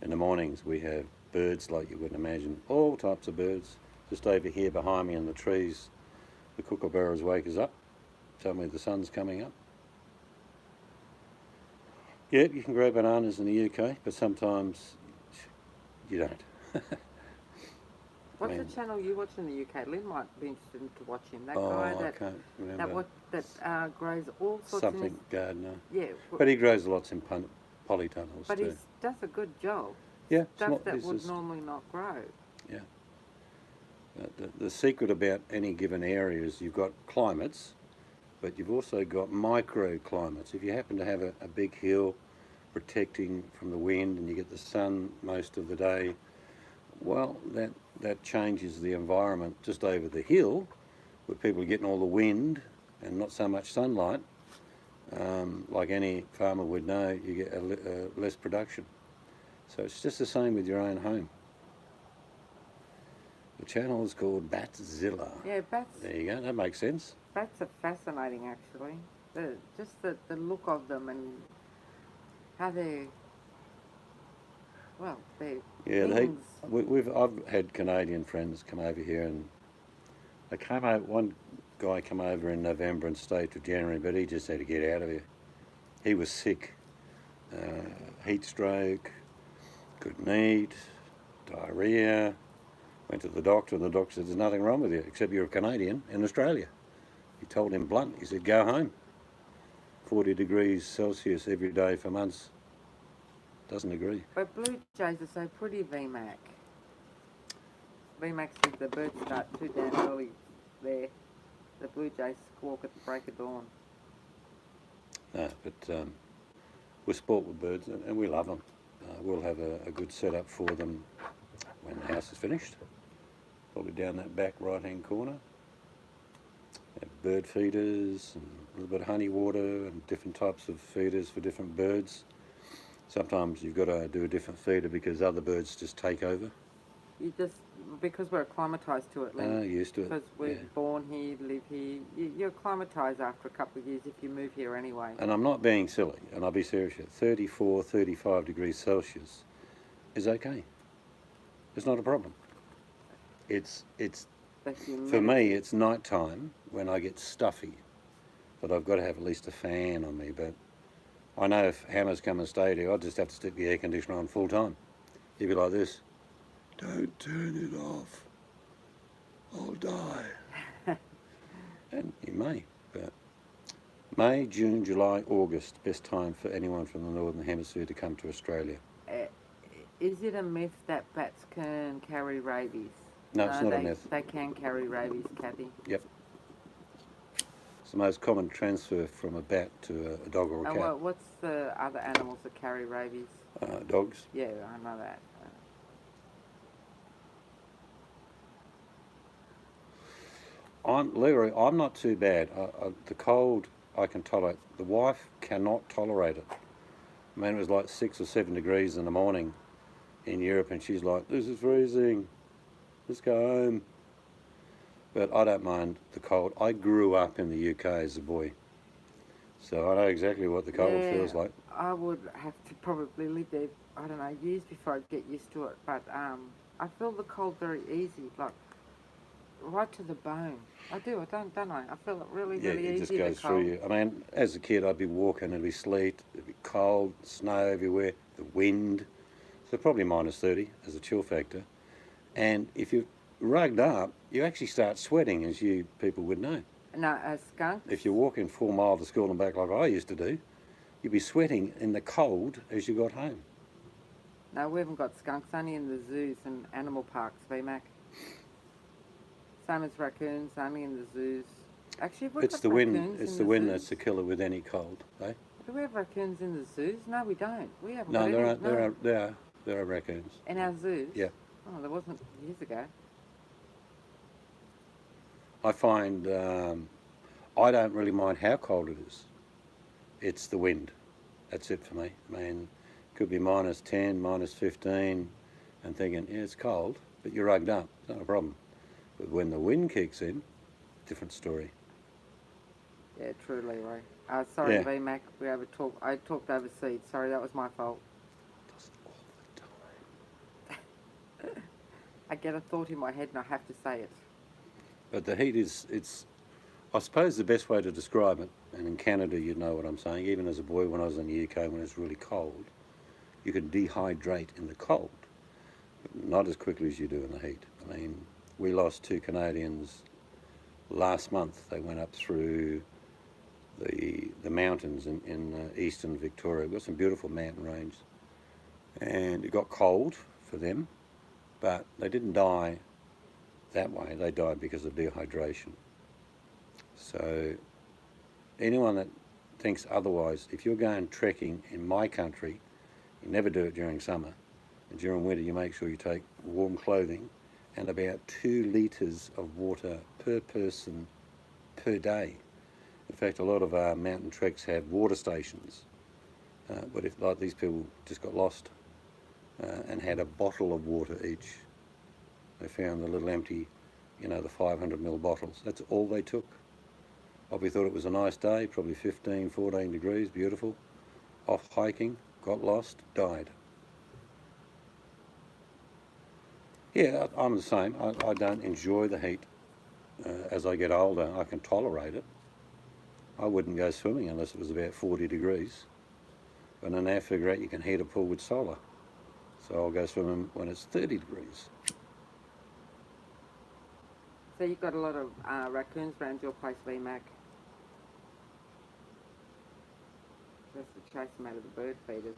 in the mornings we have birds like you wouldn't imagine, all types of birds. Just over here behind me in the trees, the kookaburras wake us up, tell me the sun's coming up. Yeah, you can grow bananas in the UK, but sometimes you don't. What's mean- the channel you watch in the UK? Lynn might be interested to watch him. That Oh, guy I that can't remember. grows all sorts Something of gardener. yeah, But he grows lots in polytunnels but too. he does a good job. Yeah, Stuff that it's would just- normally not grow. Yeah. The secret about any given area is you've got climates, but you've also got microclimates. If you happen to have a big hill protecting from the wind and you get the sun most of the day, Well, that changes the environment just over the hill, where people are getting all the wind and not so much sunlight. Like any farmer would know, you get less production. So it's just the same with your own home. The channel is called Batzilla. Yeah, bats. There you go. That makes sense. Bats are fascinating, actually. Just the look of them and how they, well, they Yeah, wings. I've had Canadian friends come over here, and they came out. One guy came over in November and stayed to January, but he just had to get out of here. He was sick, heat stroke, couldn't eat, diarrhea. Went to the doctor, and the doctor said, "There's nothing wrong with you except you're a Canadian in Australia." He told him blunt. He said, "Go home. 40 degrees Celsius every day for months." Doesn't agree. But blue jays are so pretty, VMAC. VMAC said the birds start too damn early there. The blue jays squawk at the break of dawn. No, but we're sport with birds, and we love them. We'll have a good setup for them when the house is finished. Probably down that back right-hand corner. Have bird feeders and a little bit of honey water and different types of feeders for different birds. Sometimes you've got to do a different feeder because other birds just take over. You just, because we're acclimatised to it, Len. Used to it. Because we're Yeah. born here, live here. You're acclimatised after a couple of years if you move here anyway. And I'm not being silly, and I'll be serious here. 34, 35 degrees Celsius is okay. It's not a problem. It's The for humidity. me, it's night time when I get stuffy, that I've got to have at least a fan on me. But I know if Hannah's come and stayed here, I'll just have to stick the air conditioner on full time. He'd be like this, "Don't turn it off, I'll die." And he may, but May, June, July, August, best time for anyone from the Northern Hemisphere to come to Australia. Is it a myth that bats can carry rabies? No, it's not a they, myth. They can carry rabies, Kathy. Yep. It's the most common transfer from a bat to a dog or a cat. Well, what's the other animals that carry rabies? Dogs. Yeah, I know that. Leroy, I'm not too bad. The cold I can tolerate. The wife cannot tolerate it. I mean, it was like 6 or 7 degrees in the morning in Europe, and she's like, "This is freezing. Let's go home." But I don't mind the cold. I grew up in the UK as a boy, so I know exactly what the cold feels like. I would have to probably live there, I don't know, years before I'd get used to it. But I feel the cold very easy, like right to the bone. I do, don't I? I feel it really, Yeah, really it easy. just goes through you. I mean, as a kid, I'd be walking, it'd be sleet, it'd be cold, snow everywhere, the wind. So probably minus 30 as a chill factor. And if you're rugged up, you actually start sweating, as you people would know. No, skunks. If you're walking 4 miles to school and back like I used to do, you'd be sweating in the cold as you got home. No, we haven't got skunks, only in the zoos and animal parks, VMAC. Same as raccoons, only in the zoos. Actually, we've It's got the wind. raccoons It's in the wind zoos. that's the killer with any cold, eh? Do we have raccoons in the zoos? No, we don't. We haven't. No, got there any, are there are raccoons. in our zoos. Yeah. Oh, there wasn't years ago. I find I don't really mind how cold it is. It's the wind. That's it for me. I mean, it could be minus 10, minus 15, and thinking, yeah, it's cold, but you're rugged up. It's not a problem. But when the wind kicks in, different story. Yeah, true, Leroy. Sorry, Yeah. VMAC. I talked over seeds. Sorry, that was my fault. Does it all the time. I get a thought in my head and I have to say it. But the heat it's, I suppose the best way to describe it, and in Canada you'd know what I'm saying, even as a boy when I was in the UK when it's really cold, you can dehydrate in the cold, but not as quickly as you do in the heat. I mean, we lost 2 Canadians last month. They went up through the mountains in eastern Victoria. We've got some beautiful mountain range, and it got cold for them, but they didn't die that way. They died because of dehydration. So anyone that thinks otherwise, if you're going trekking in my country, you never do it during summer, And during winter, you make sure you take warm clothing and about 2 litres of water per person per day. In fact, a lot of our mountain treks have water stations. But if, like, these people just got lost and had a bottle of water each, they found the little empty, the 500ml bottles. That's all they took. Probably thought it was a nice day, probably 15, 14 degrees, beautiful. Off hiking, got lost, died. Yeah, I'm the same. I don't enjoy the heat. As I get older, I can tolerate it. I wouldn't go swimming unless it was about 40 degrees. But I now figure out you can heat a pool with solar. So I'll go swimming when it's 30 degrees. So you've got a lot of raccoons around your place, VMAC. Just to chase them out of the bird feeders.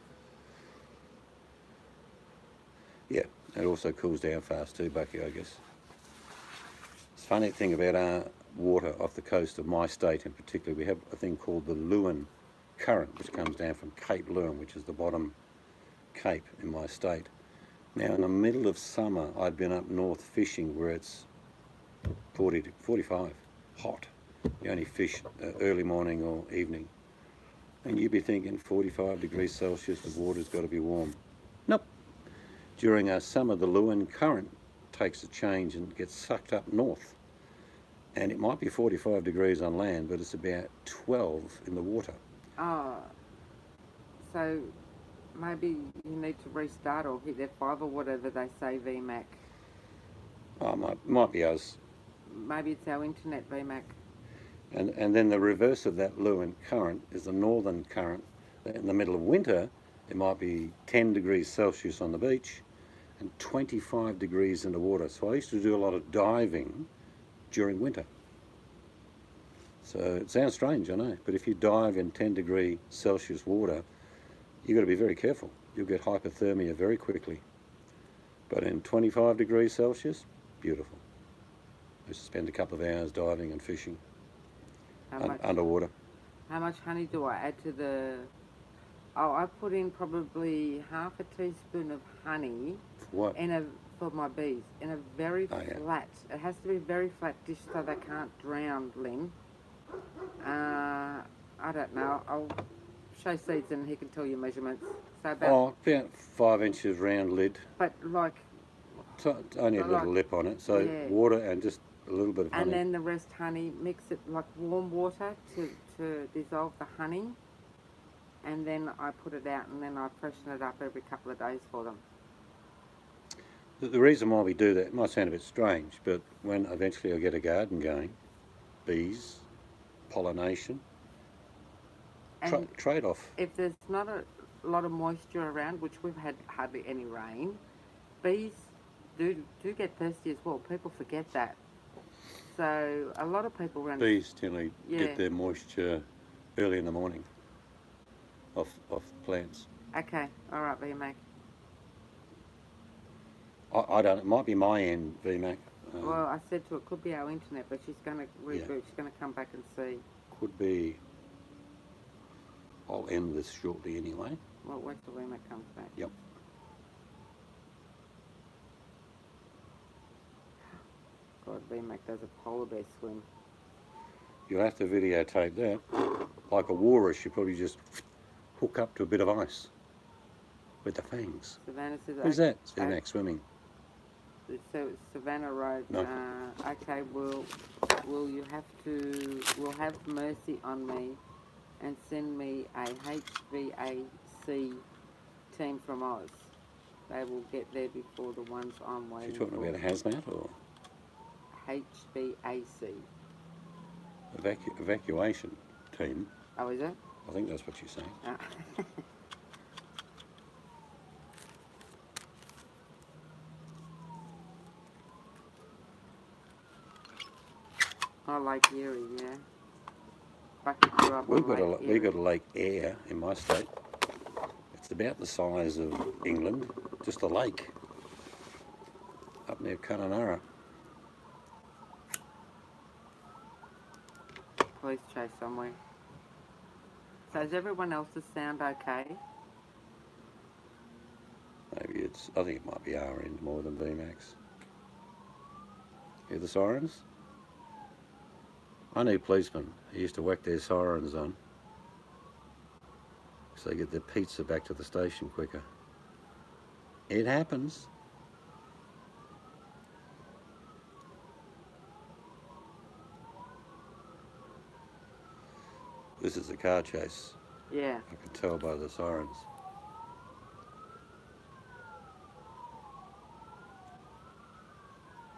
Yeah, it also cools down fast too, Bucky, I guess. It's a funny thing about our water off the coast of my state in particular. We have a thing called the Lewin Current, which comes down from Cape Lewin, which is the bottom cape in my state. Now, in the middle of summer, I'd been up north fishing where it's 40 to 45, hot. You only fish early morning or evening. And you'd be thinking 45 degrees Celsius, the water's got to be warm. Nope. During our summer, the Lewin Current takes a change and gets sucked up north. And it might be 45 degrees on land, but it's about 12 in the water. Oh, so maybe you need to restart or hit F5 or whatever they say, VMAC. Oh, might be us. Maybe it's our internet, VMAC. And then the reverse of that Lewin Current is the northern current. In the middle of winter, it might be 10 degrees Celsius on the beach and 25 degrees in the water. So I used to do a lot of diving during winter. So it sounds strange, I know, but if you dive in 10 degree Celsius water, you've got to be very careful. You'll get hypothermia very quickly. But in 25 degrees Celsius, beautiful. I used to spend a couple of hours diving and fishing underwater. How much honey do I add to the... Oh, I put in probably half a teaspoon of honey. What? For my bees, in a very flat, it has to be a very flat dish so they can't drown, Lynn. I don't know, I'll show Seeds and he can tell you measurements. So about 5 inches round lid. But like... So only a little lip on it, so yeah. Water and just a little bit of honey. And then the rest honey, mix it like warm water to dissolve the honey. And then I put it out and then I freshen it up every couple of days for them. The reason why we do that, it might sound a bit strange, but when eventually I get a garden going, bees, pollination, trade-off. If there's not a lot of moisture around, which we've had hardly any rain, bees do get thirsty as well. People forget that. So a lot of people around... Bees generally get their moisture early in the morning off plants. Okay, all right, VMAC. I don't. It might be my end, VMAC. Well, I said to her, it could be our internet, but she's going to reboot. Yeah. She's going to come back and see. Could be. I'll end this shortly anyway. Well, wait till VMAC comes back. Yep. God, VMAC does a polar bear swim. You'll have to videotape that. Like a walrus, you probably just hook up to a bit of ice with the fangs. Savannah says... Who's that? VMAC swimming. So Savannah wrote, no. Okay, we'll have mercy on me and send me a HVAC team from Oz. They will get there before the ones I'm waiting for. You're talking about a hazmat or? HVAC. Evacuation team. Oh, is it? I think that's what you're saying. Oh, Lake Erie, yeah. We've got a Lake Eyre in my state. It's about the size of England, just a lake up near Kununurra. Police chase somewhere. So is everyone else's sound okay? Maybe I think it might be R-end more than VMAX. Hear the sirens? I knew policemen who used to whack their sirens on so they get their pizza back to the station quicker. It happens. This is a car chase. Yeah. I can tell by the sirens.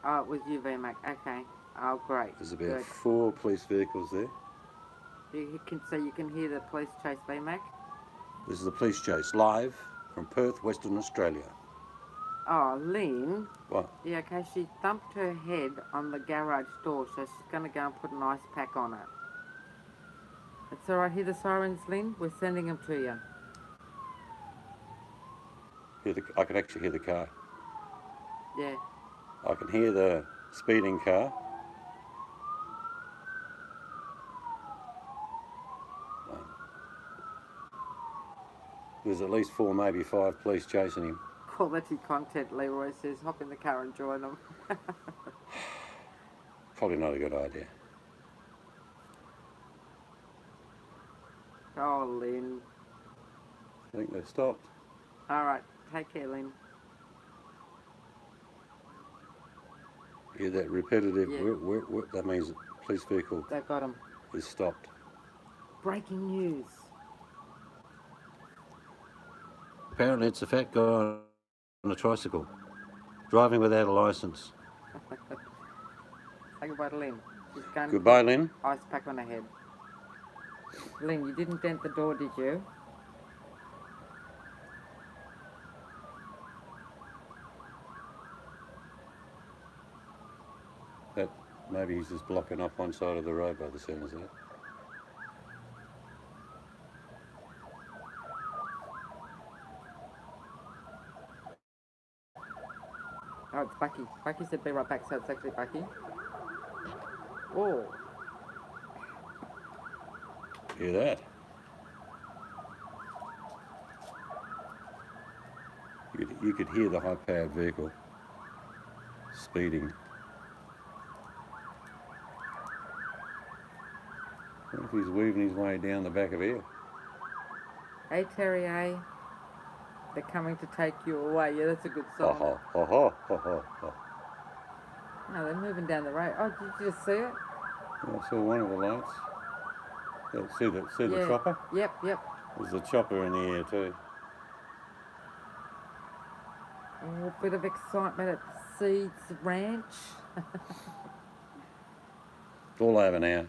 Oh, it was you, VMAC. Okay. Oh, great. There's about Good. 4 police vehicles there. You can hear the police chase, VMAC. This is the police chase live from Perth, Western Australia. Oh, Lynn. What? Yeah, okay, she thumped her head on the garage door, so she's going to go and put an ice pack on it. It's all right. Hear the sirens, Lynn? We're sending them to you. I can actually hear the car. Yeah. I can hear the speeding car. There's at least 4, maybe 5 police chasing him. Quality content, Leroy says. Hop in the car and join them. Probably not a good idea. Oh, Lynn. I think they've stopped. All right. Take care, Lynn. Hear that repetitive Yeah. whip? That means the police vehicle They've got him. is stopped. Breaking news. Apparently it's a fat guy on a tricycle, driving without a licence. Say goodbye to Lynn. She's going Goodbye, to Lynn. put ice pack on her head. Lynn, you didn't dent the door, did you? That maybe he's just blocking off one side of the road by the sounds of it. Oh, it's Bucky. Bucky said be right back, so it's actually Bucky. Oh, Hear that? You could hear the high-powered vehicle speeding. I wonder if he's weaving his way down the back of here. hey Terrier. They're coming to take you away. Yeah, that's a good Ha song. ha ha ha ha ha ha. No, they're moving down the road. Oh, did you just see it? Yeah, I saw one of the lights. Yeah, see the Yeah. chopper? Yep. There's a chopper in the air too. Oh, bit of excitement at Seeds Ranch. It's all over now.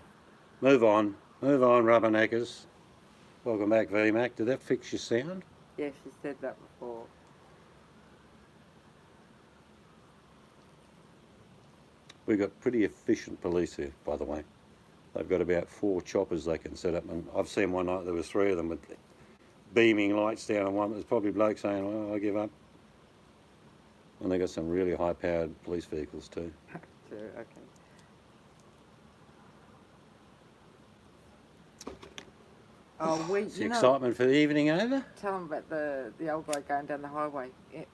Move on, rubberneckers. Welcome back, VMAC. Did that fix your sound? Yeah, she said that before. We've got pretty efficient police here, by the way. They've got about 4 choppers they can set up, and I've seen one night there was 3 of them with beaming lights down on one. There's probably bloke saying, "Well, I give up." And they got some really high-powered police vehicles too. Okay. Oh, Is the excitement for the evening over? Tell them about the old guy going down the highway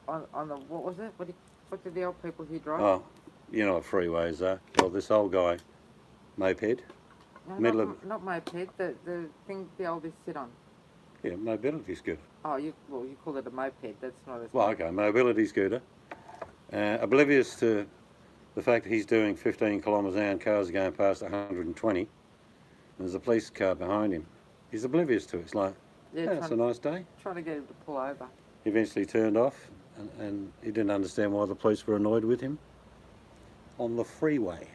on the what was it? What did the old people here drive? Oh, you know what freeways are. Well, this old guy, moped. No, middle not moped. The thing the oldies sit on. Yeah, mobility scooter. Oh, you call it a moped. That's not a. Well, okay, mobility scooter. Oblivious to the fact that he's doing 15 kilometres an hour and cars are going past 120. And there's a police car behind him. He's oblivious to it. It's like, yeah, it's a nice day. Trying to get him to pull over. He eventually turned off and he didn't understand why the police were annoyed with him on the freeway.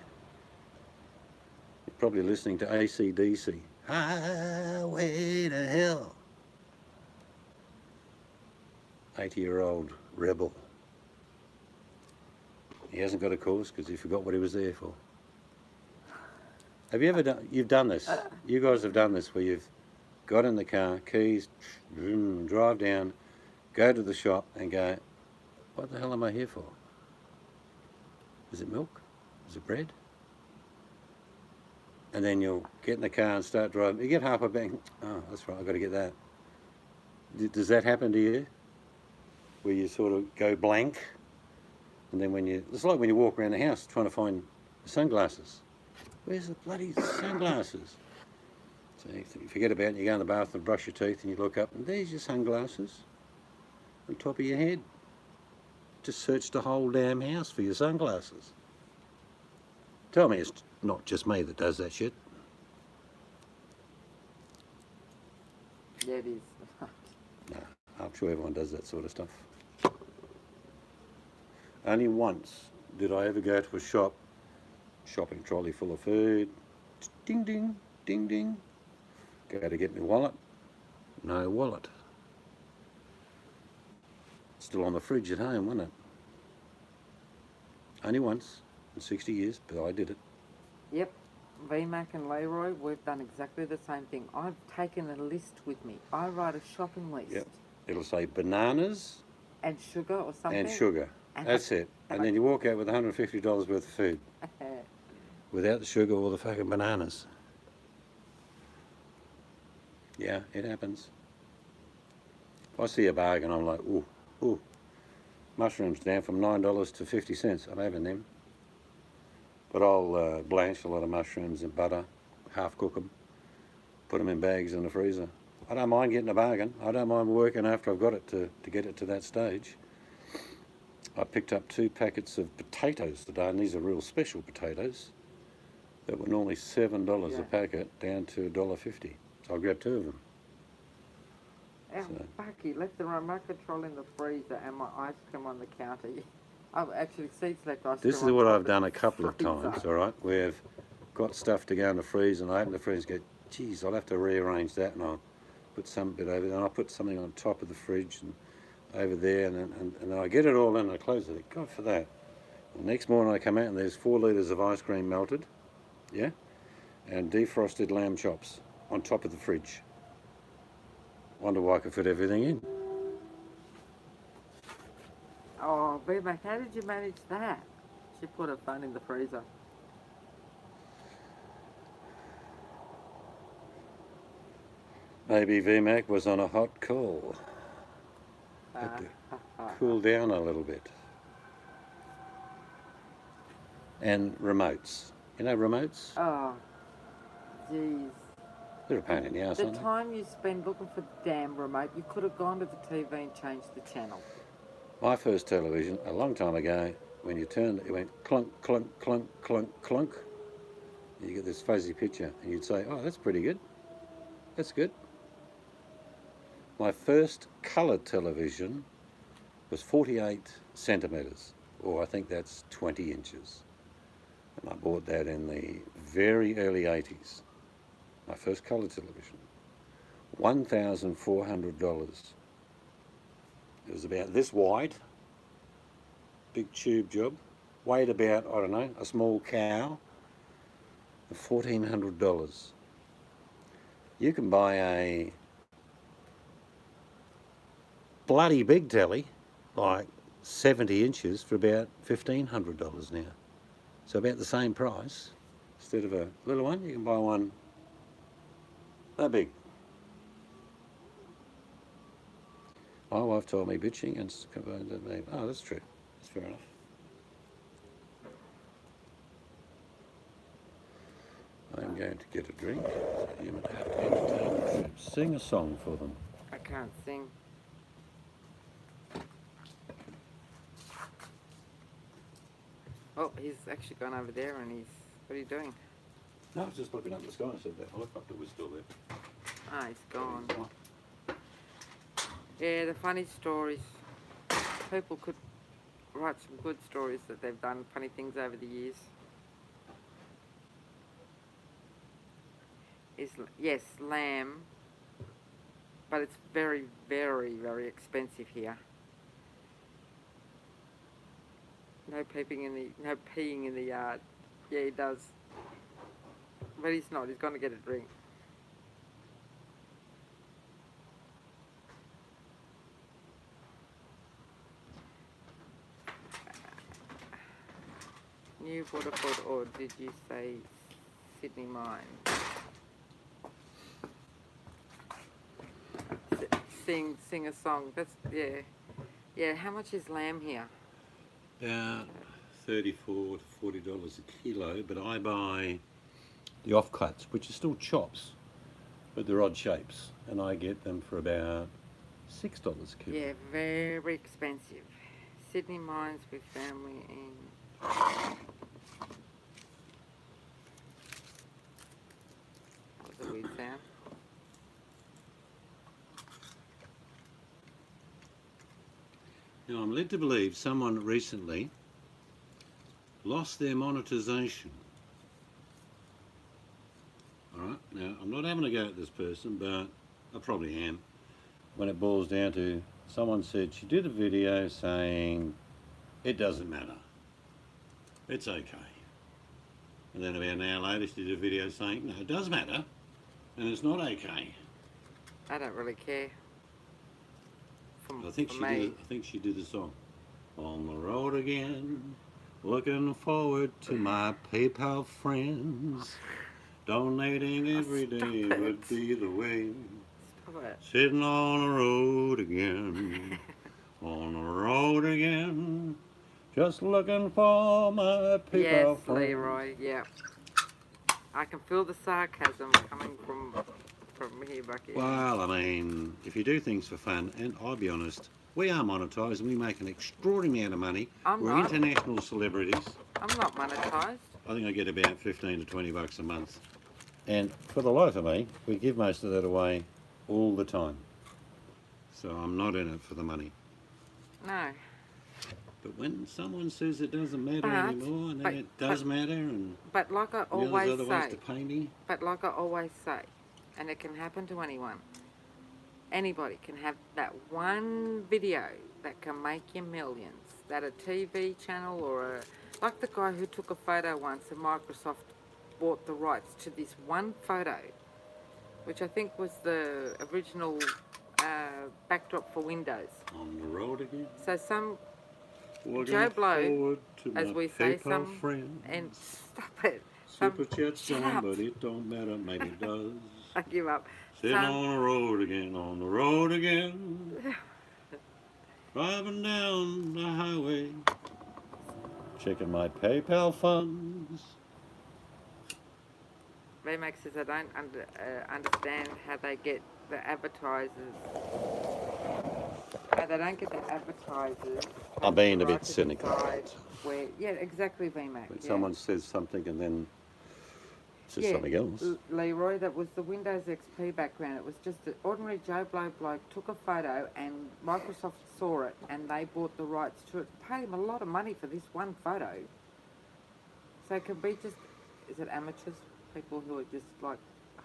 You're probably listening to AC/DC. Highway to hell. 80-year-old rebel. He hasn't got a course because he forgot what he was there for. Have you ever done, you've done this, you guys have done this where you've got in the car, keys, drive down, go to the shop and go, what the hell am I here for? Is it milk? Is it bread? And then you'll get in the car and start driving. You get half a bank, oh, that's right, I've got to get that. Does that happen to you? where you sort of go blank, and then it's like when you walk around the house trying to find the sunglasses. Where's the bloody sunglasses? So you forget about it, you go in the bathroom, brush your teeth, and you look up, and there's your sunglasses on top of your head. Just search the whole damn house for your sunglasses. Tell me it's not just me that does that shit. Yeah, it is. No, I'm sure everyone does that sort of stuff. Only once did I ever go to a shopping trolley full of food. Ding, ding, ding, ding. Go to get my wallet. No wallet. Still on the fridge at home, wasn't it? Only once in 60 years, but I did it. Yep. VMAC and Leroy, we've done exactly the same thing. I've taken a list with me. I write a shopping list. Yep. It'll say bananas And sugar or something. and sugar. That's it. And then you walk out with $150 worth of food. Without the sugar or the fucking bananas. Yeah, it happens. If I see a bargain, I'm like, ooh, ooh. Mushrooms down from $9 to 50 cents. I'm having them. But I'll blanch a lot of mushrooms in butter, half cook them, put them in bags in the freezer. I don't mind getting a bargain. I don't mind working after I've got it to get it to that stage. I picked up 2 packets of potatoes today, and these are real special potatoes that were normally $7 a packet, down to $1.50. So I grabbed 2 of them. Bucky left the remote control in the freezer and my ice cream on the counter. I've actually seats left ice cream. This is what I've done a couple of times, all right, where I've got stuff to go in the freezer, and I open the freezer and go, geez, I'll have to rearrange that, and I'll put some bit over there, and I'll put something on top of the fridge and over there, and then I get it all in, and I close it. God for that. The next morning I come out and there's 4 litres of ice cream melted, yeah, and defrosted lamb chops on top of the fridge. Wonder why I could fit everything in. Oh, VMAC, how did you manage that? She put her phone in the freezer. Maybe VMAC was on a hot call. Had to cool down a little bit. And remotes. You know remotes? Oh, jeez. They're a pain in the ass, The aren't they? time you spend looking for the damn remote, you could have gone to the TV and changed the channel. My first television, a long time ago, when you turned it, went clunk, clunk, clunk, clunk, clunk. You get this fuzzy picture, and you'd say, oh, that's pretty good. That's good. My first coloured television was 48 centimetres, or I think that's 20 inches. And I bought that in the very early 80s. My first colour television. $1,400. It was about this wide, big tube job, weighed about, I don't know, a small cow, $1,400. You can buy a bloody big telly, like 70 inches, for about $1,500 now. So about the same price. Instead of a little one, you can buy one that big. My wife told me bitching and oh, that's true. That's fair enough. I'm going to get a drink. So you might have to entertain them. Sing a song for them. I can't sing. Oh, he's actually gone over there and what are you doing? No, I was just looking up the sky and said that helicopter was still there. Ah, he's gone. Yeah, the funny stories. People could write some good stories that they've done funny things over the years. Yes, lamb, but it's very, very, very expensive here. No peeing in the yard. Yeah, he does. But he's not. He's going to get a drink. New Waterford, or did you say Sydney Mine? Sing a song. That's, yeah. Yeah, how much is lamb here? About $34 to $40 a kilo, but I buy the offcuts, which are still chops, but they're odd shapes, and I get them for about $6 a kilo. Yeah, very expensive. Sydney mines with family in. That was a weird sound. Now, I'm led to believe someone recently lost their monetization. Alright, now I'm not having a go at this person, but I probably am. When it boils down to, someone said she did a video saying it doesn't matter, it's okay. And then about an hour later she did a video saying no, it does matter and it's not okay. I don't really care. I think she did the song. On the road again, looking forward to my PayPal friends. Donating every day would be the way. Stop it. Sitting on the road again, on the road again, just looking for my PayPal Yes, friends. Leroy, yeah. I can feel the sarcasm coming from here, Bucky. Well, I mean, if you do things for fun, and I'll be honest, we are monetised and we make an extraordinary amount of money. We're international celebrities. I'm not monetised. I think I get about 15 to 20 bucks a month. And for the life of me, we give most of that away all the time. So I'm not in it for the money. No. But when someone says it doesn't matter anymore, and then it does matter, and but like I there's always other ways say, to pay me. but like I always say, and it can happen to anyone. Anybody can have that one video that can make you millions. That a TV channel or like the guy who took a photo once and Microsoft bought the rights to this one photo, which I think was the original backdrop for Windows. On the road again. So some Looking Joe Blow, forward to as my we say, PayPal friends. and stop it. Super chat's shut gone, up. but it don't matter. Maybe it does. I give up. Sitting on the road again, on the road again. Driving down the highway, checking my PayPal funds. VMAX says I don't understand how they get the advertisers. How they don't get the advertisers. I'm being a right bit to cynical. decide where, yeah, exactly, VMAX. When yeah. someone says something and then says something else. Leroy, that was the Windows XP background. It was just an ordinary Joe Blow bloke took a photo and Microsoft saw it and they bought the rights to it. Paid him a lot of money for this one photo. So it could be just, is it amateurs? People who are just like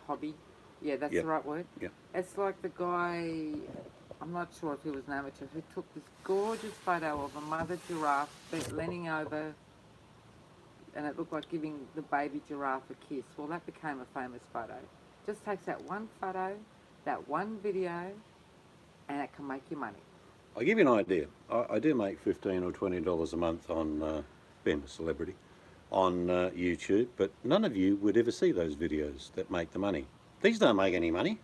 hobby? Yeah, that's the right word. Yeah. It's like the guy, I'm not sure if he was an amateur, who took this gorgeous photo of a mother giraffe leaning over, and it looked like giving the baby giraffe a kiss. Well, that became a famous photo. Just takes that one photo, that one video, and it can make you money. I'll give you an idea. I do make $15 or $20 a month on being a celebrity on YouTube, but none of you would ever see those videos that make the money. These don't make any money,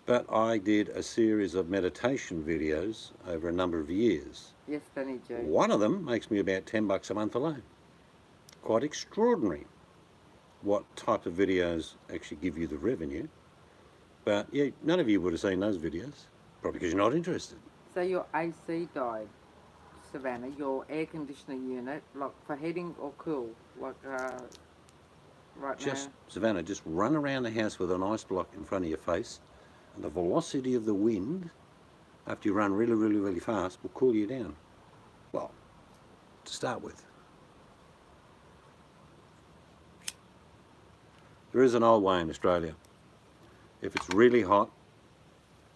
but I did a series of meditation videos over a number of years. Yes, Danny G. One of them makes me about 10 bucks a month alone. Quite extraordinary what type of videos actually give you the revenue. But yeah, none of you would have seen those videos, probably because you're not interested. So your AC died, Savannah, your air conditioning unit, like for heating or cool, like right now? Savannah, just run around the house with an ice block in front of your face, and the velocity of the wind, after you run really, really, really fast, will cool you down. Well, to start with. There is an old way in Australia. If it's really hot,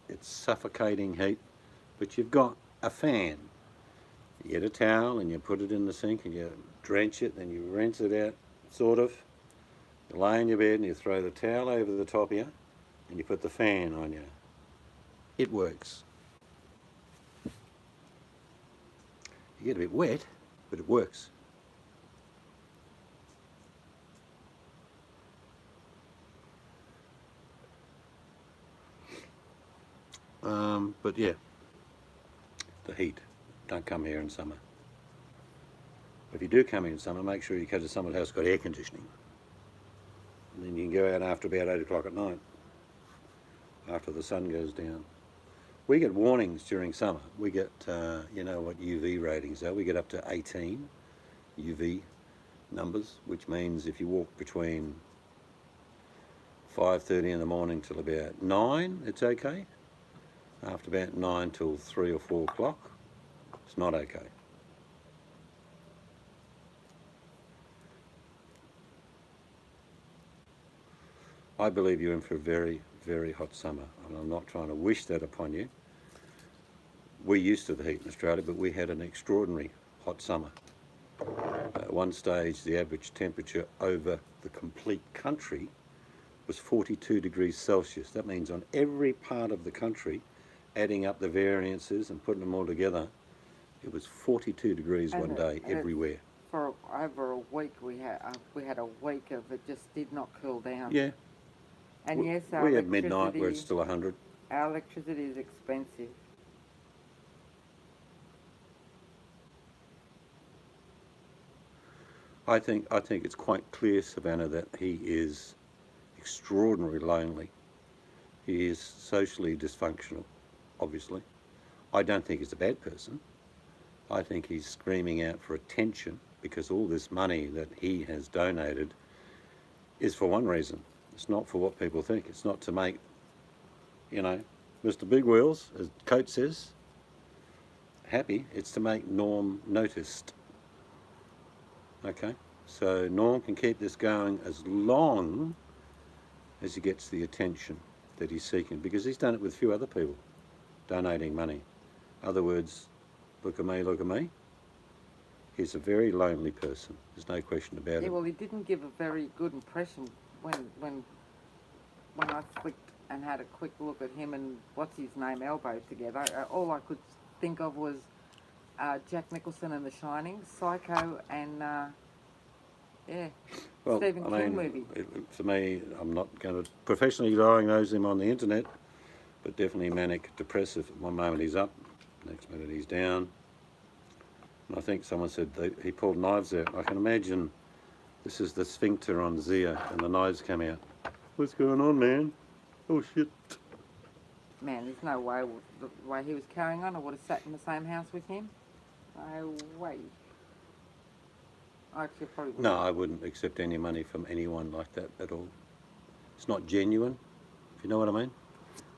it's suffocating heat, but you've got a fan. You get a towel and you put it in the sink and you drench it, then you rinse it out, sort of. You lay in your bed and you throw the towel over the top of you and you put the fan on you. It works. You get a bit wet, but it works. But yeah, the heat don't come here in summer. If you do come here in summer, make sure you go to someone who's got air conditioning. And then you can go out after about 8 o'clock at night, after the sun goes down. We get warnings during summer. We get, you know what UV ratings are. We get up to 18 UV numbers, which means if you walk between 5:30 in the morning till about 9, it's okay. After about 9 till 3 or 4 o'clock, it's not okay. I believe you're in for a very, very hot summer, and I'm not trying to wish that upon you. We're used to the heat in Australia, but we had an extraordinary hot summer. At one stage, the average temperature over the complete country was 42 degrees Celsius. That means on every part of the country, adding up the variances and putting them all together, it was 42 degrees one day everywhere. For over a week, we had a week of it just did not cool down. Yeah. And yes, we had midnight where it's still 100. Our electricity is expensive. I think it's quite clear, Savannah, that he is extraordinarily lonely. He is socially dysfunctional, obviously. I don't think he's a bad person. I think he's screaming out for attention because all this money that he has donated is for one reason. It's not for what people think. It's not to make, you know, Mr. Big Wheels, as Coates says, happy. It's to make Norm noticed. Okay, so Norm can keep this going as long as he gets the attention that he's seeking, because he's done it with a few other people donating money. In other words, look at me, look at me. He's a very lonely person. There's no question about it. Yeah, well, he didn't give a very good impression when I flicked and had a quick look at him and what's his name elbowed together. All I could think of was Jack Nicholson in The Shining, Psycho, and Well, Stephen King mean, movie. For me, I'm not going to professionally diagnose him on the internet, but definitely manic depressive. One moment he's up, next minute he's down. And I think someone said he pulled knives out. I can imagine this is the sphincter on Zia and the knives come out. What's going on, man? Oh shit. Man, there's no way the way he was carrying on I would have sat in the same house with him. No way. I actually probably wouldn't. No, I wouldn't accept any money from anyone like that at all. It's not genuine, if you know what I mean.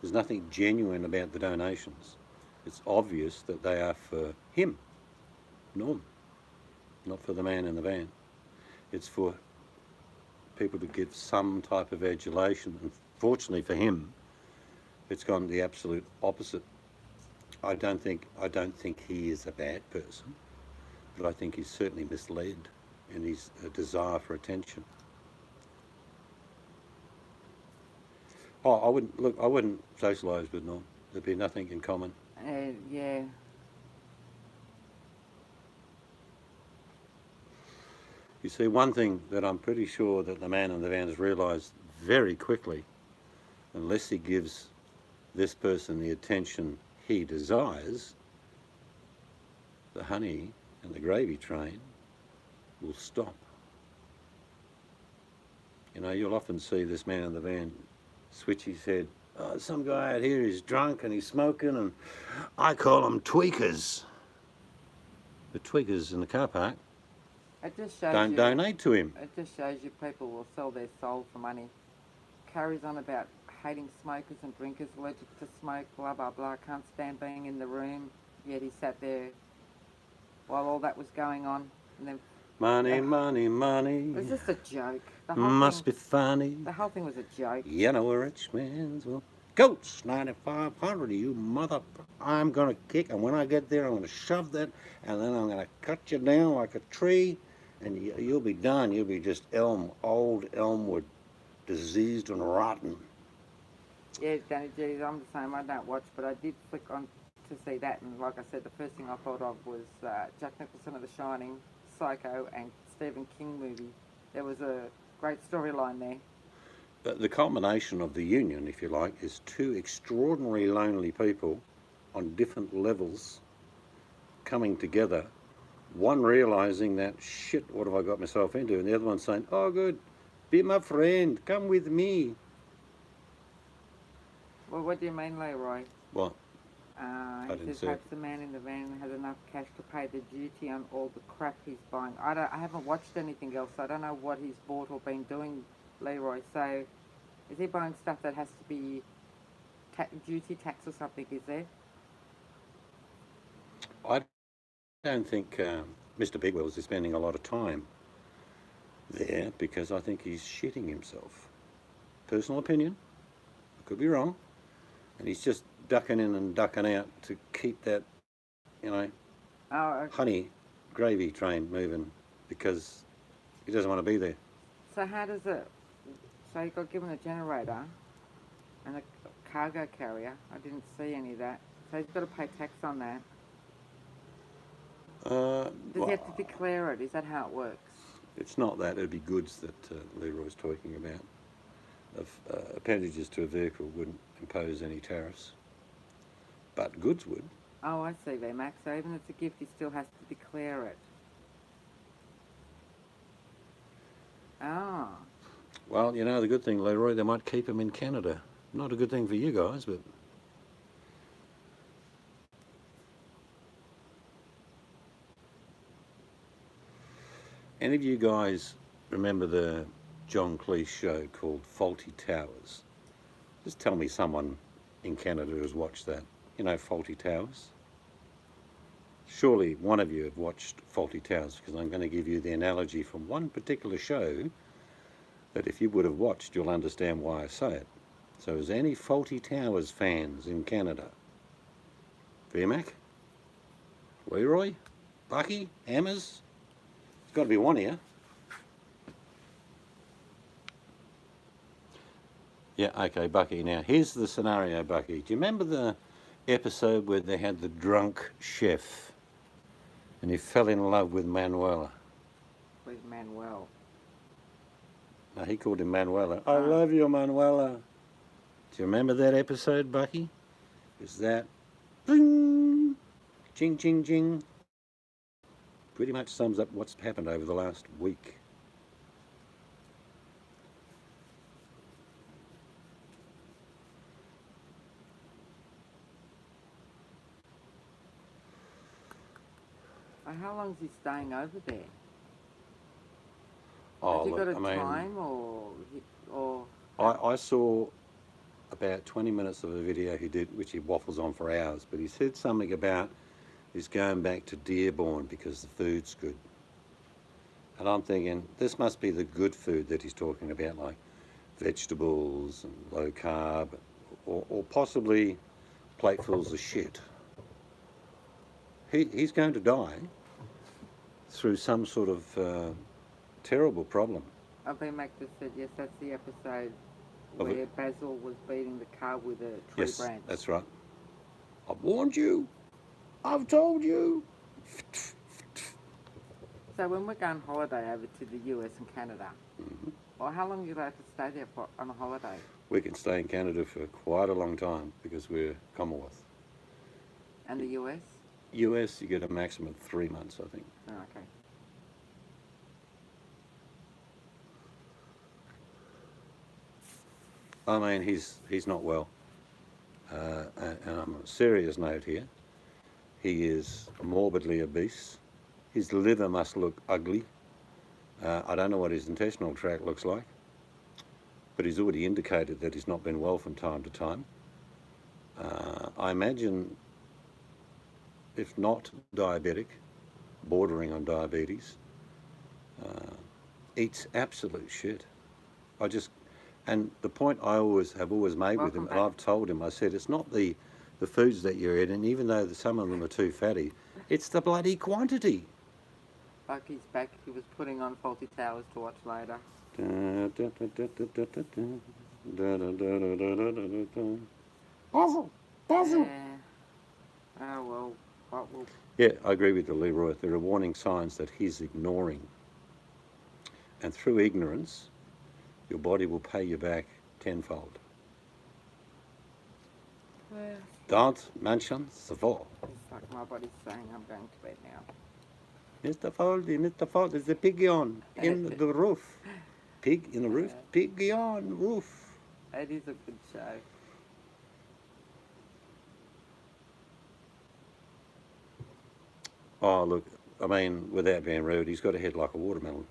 There's nothing genuine about the donations. It's obvious that they are for him, Norm, not for the man in the van. It's for people to give some type of adulation, and fortunately for him, it's gone the absolute opposite. I don't think he is a bad person, but I think he's certainly misled in his desire for attention. Oh, I wouldn't socialise with Norm. There'd be nothing in common. Yeah. You see, one thing that I'm pretty sure that the man in the van has realised very quickly, unless he gives this person the attention he desires, the honey and the gravy train will stop. You know, you'll often see this man in the van switch his head. Oh, some guy out here is drunk and he's smoking, and I call them tweakers. The tweakers in the car park It just shows don't you, donate to him. It just shows you people will sell their soul for money. Carries on about hating smokers and drinkers, allergic to smoke, blah, blah, blah, can't stand being in the room. Yet he sat there while all that was going on. And then Money, money, money. it was just a joke. The whole Must thing, be funny. The whole thing was a joke. You know a rich man's will. Coach 9500, you mother. I'm going to kick, and when I get there, I'm going to shove that, and then I'm going to cut you down like a tree, and you'll be done. You'll be just old elmwood, diseased and rotten. Yeah, Danny G, I'm the same. I don't watch, but I did flick on to see that, and like I said, the first thing I thought of was Jack Nicholson of The Shining, Psycho, and Stephen King movie. There was a great storyline there. The culmination of the union, if you like, is two extraordinarily lonely people on different levels coming together, one realising that, shit, what have I got myself into? And the other one saying, oh, good, be my friend, come with me. Well, what do you mean, Leroy? What? He didn't says, see it. hopes the man in the van has enough cash to pay the duty on all the crap he's buying. I haven't watched anything else, so I don't know what he's bought or been doing, Leroy. So, is he buying stuff that has to be duty tax or something, is there? I don't think Mr. Bigwells is spending a lot of time there because I think he's shitting himself. Personal opinion, I could be wrong. And he's just ducking in and ducking out to keep that, you know, Oh, okay. honey gravy train moving because he doesn't want to be there. So how does it... So he got given a generator and a cargo carrier. I didn't see any of that. So he's got to pay tax on that. Does he have to declare it? Is that how it works? It's not that. It'd be goods that Leroy's talking about. Appendages to a vehicle wouldn't impose any tariffs, but goods would. Oh, I see, VMAX. So even if it's a gift, he still has to declare it. Ah. Well, you know, the good thing, Leroy, they might keep him in Canada. Not a good thing for you guys, but... Any of you guys remember the John Cleese show called Fawlty Towers? Just tell me someone in Canada has watched that. You know, Fawlty Towers? Surely one of you have watched Fawlty Towers, because I'm going to give you the analogy from one particular show that if you would have watched, you'll understand why I say it. So is any Fawlty Towers fans in Canada? VMAC? Leroy? Bucky? Hammers? There's got to be one here. Yeah, okay, Bucky. Now, here's the scenario, Bucky. Do you remember the episode where they had the drunk chef and he fell in love with Manuela? Where's Manuel? No, he called him Manuela. I love you, Manuela. Do you remember that episode, Bucky? Is that... Bing, ching, ching, ching. Pretty much sums up what's happened over the last week. How long is he staying over there? Oh, Has he got look, a I mean, time or... I saw about 20 minutes of a video he did, which he waffles on for hours, but he said something about he's going back to Dearborn because the food's good. And I'm thinking, this must be the good food that he's talking about, like vegetables and low carb, or possibly platefuls of shit. He's going to die through some sort of terrible problem. VMAC just said, yes, that's the episode Of where it? Basil was beating the car with a tree Yes, branch. that's right. I've warned you. I've told you. So when we're going holiday over to the US and Canada, well, how long are you allowed to stay there for on a holiday? We can stay in Canada for quite a long time because we're Commonwealth. And the US? US, you get a maximum of 3 months, I think. Oh, okay. I mean, he's not well. And on a serious note here, he is morbidly obese. His liver must look ugly. I don't know what his intestinal tract looks like, but he's already indicated that he's not been well from time to time. I imagine, if not diabetic, bordering on diabetes, eats absolute shit. And the point I have always made with him, and I've told him, I said, it's not the foods that you're eating, even though some of them are too fatty, it's the bloody quantity. Bucky's back. He was putting on Fawlty Towers to watch later. Basil! Basil! Yeah. Oh, well, what will... Yeah, I agree with you, Leroy. There are warning signs that he's ignoring. And through ignorance, your body will pay you back tenfold. Yeah. Don't mention the war. It's Like my body's saying I'm going to bed now. Mr. Foldy, there's a piggy on in the roof. Pig in the roof? Piggy on roof. It is a good show. Oh, look, I mean, without being rude, he's got a head like a watermelon.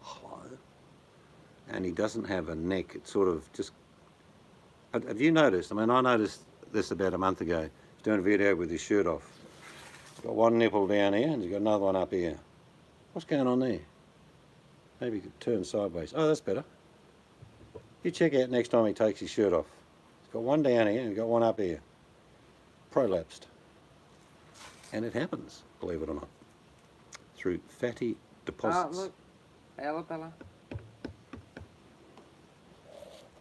Hello. And he doesn't have a neck. It's sort of just... Have you noticed? I mean, I noticed this about a month ago. He's doing a video with his shirt off. He's got one nipple down here and he's got another one up here. What's going on there? Maybe you could turn sideways. Oh, that's better. You check out next time he takes his shirt off. He's got one down here and he's got one up here. Prolapsed. And it happens, believe it or not, through fatty deposits. Oh, look. Ella.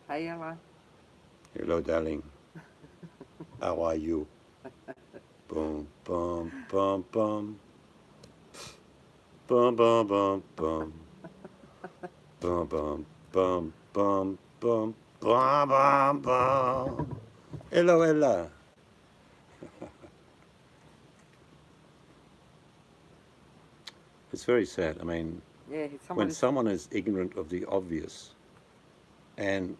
Hey, Ella. Hello, darling. How are you? Boom, boom, boom, boom. Boom, boom, boom, boom. Boom, boom, boom, boom, boom. Boom, boom, boom. Hello, Ella. It's very sad. I mean, Yeah, when someone is ignorant of the obvious, and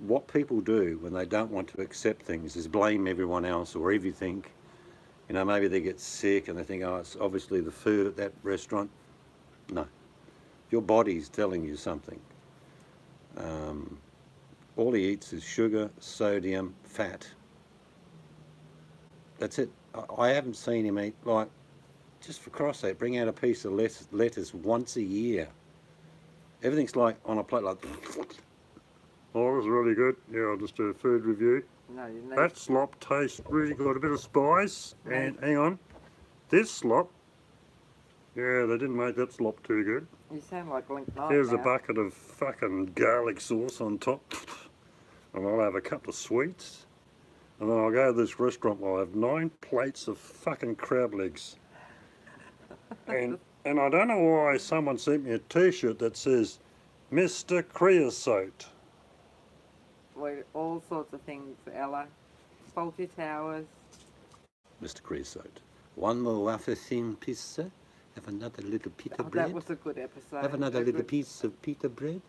what people do when they don't want to accept things is blame everyone else or everything. You know, maybe they get sick and they think, oh, it's obviously the food at that restaurant. No. Your body's telling you something. All he eats is sugar, sodium, fat. That's it. I haven't seen him eat, like, just for cross sake, bring out a piece of lettuce once a year. Everything's like on a plate like... Oh, it was really good. Yeah, I'll just do a food review. No, you need... That slop tastes really good, a bit of spice. No. And hang on, this slop, yeah, they didn't make that slop too good. You sound like Link Knight Here's now. a bucket of fucking garlic sauce on top. And I'll have a couple of sweets. And then I'll go to this restaurant where I'll have 9 plates of fucking crab legs. And I don't know why someone sent me a t-shirt that says, Mr. Creosote. Wait, all sorts of things, Ella. Faulty Towers. Mr. Creosote. One more wafer thin pizza. Have another little pita bread. That was a good episode. Have another little piece of pita bread.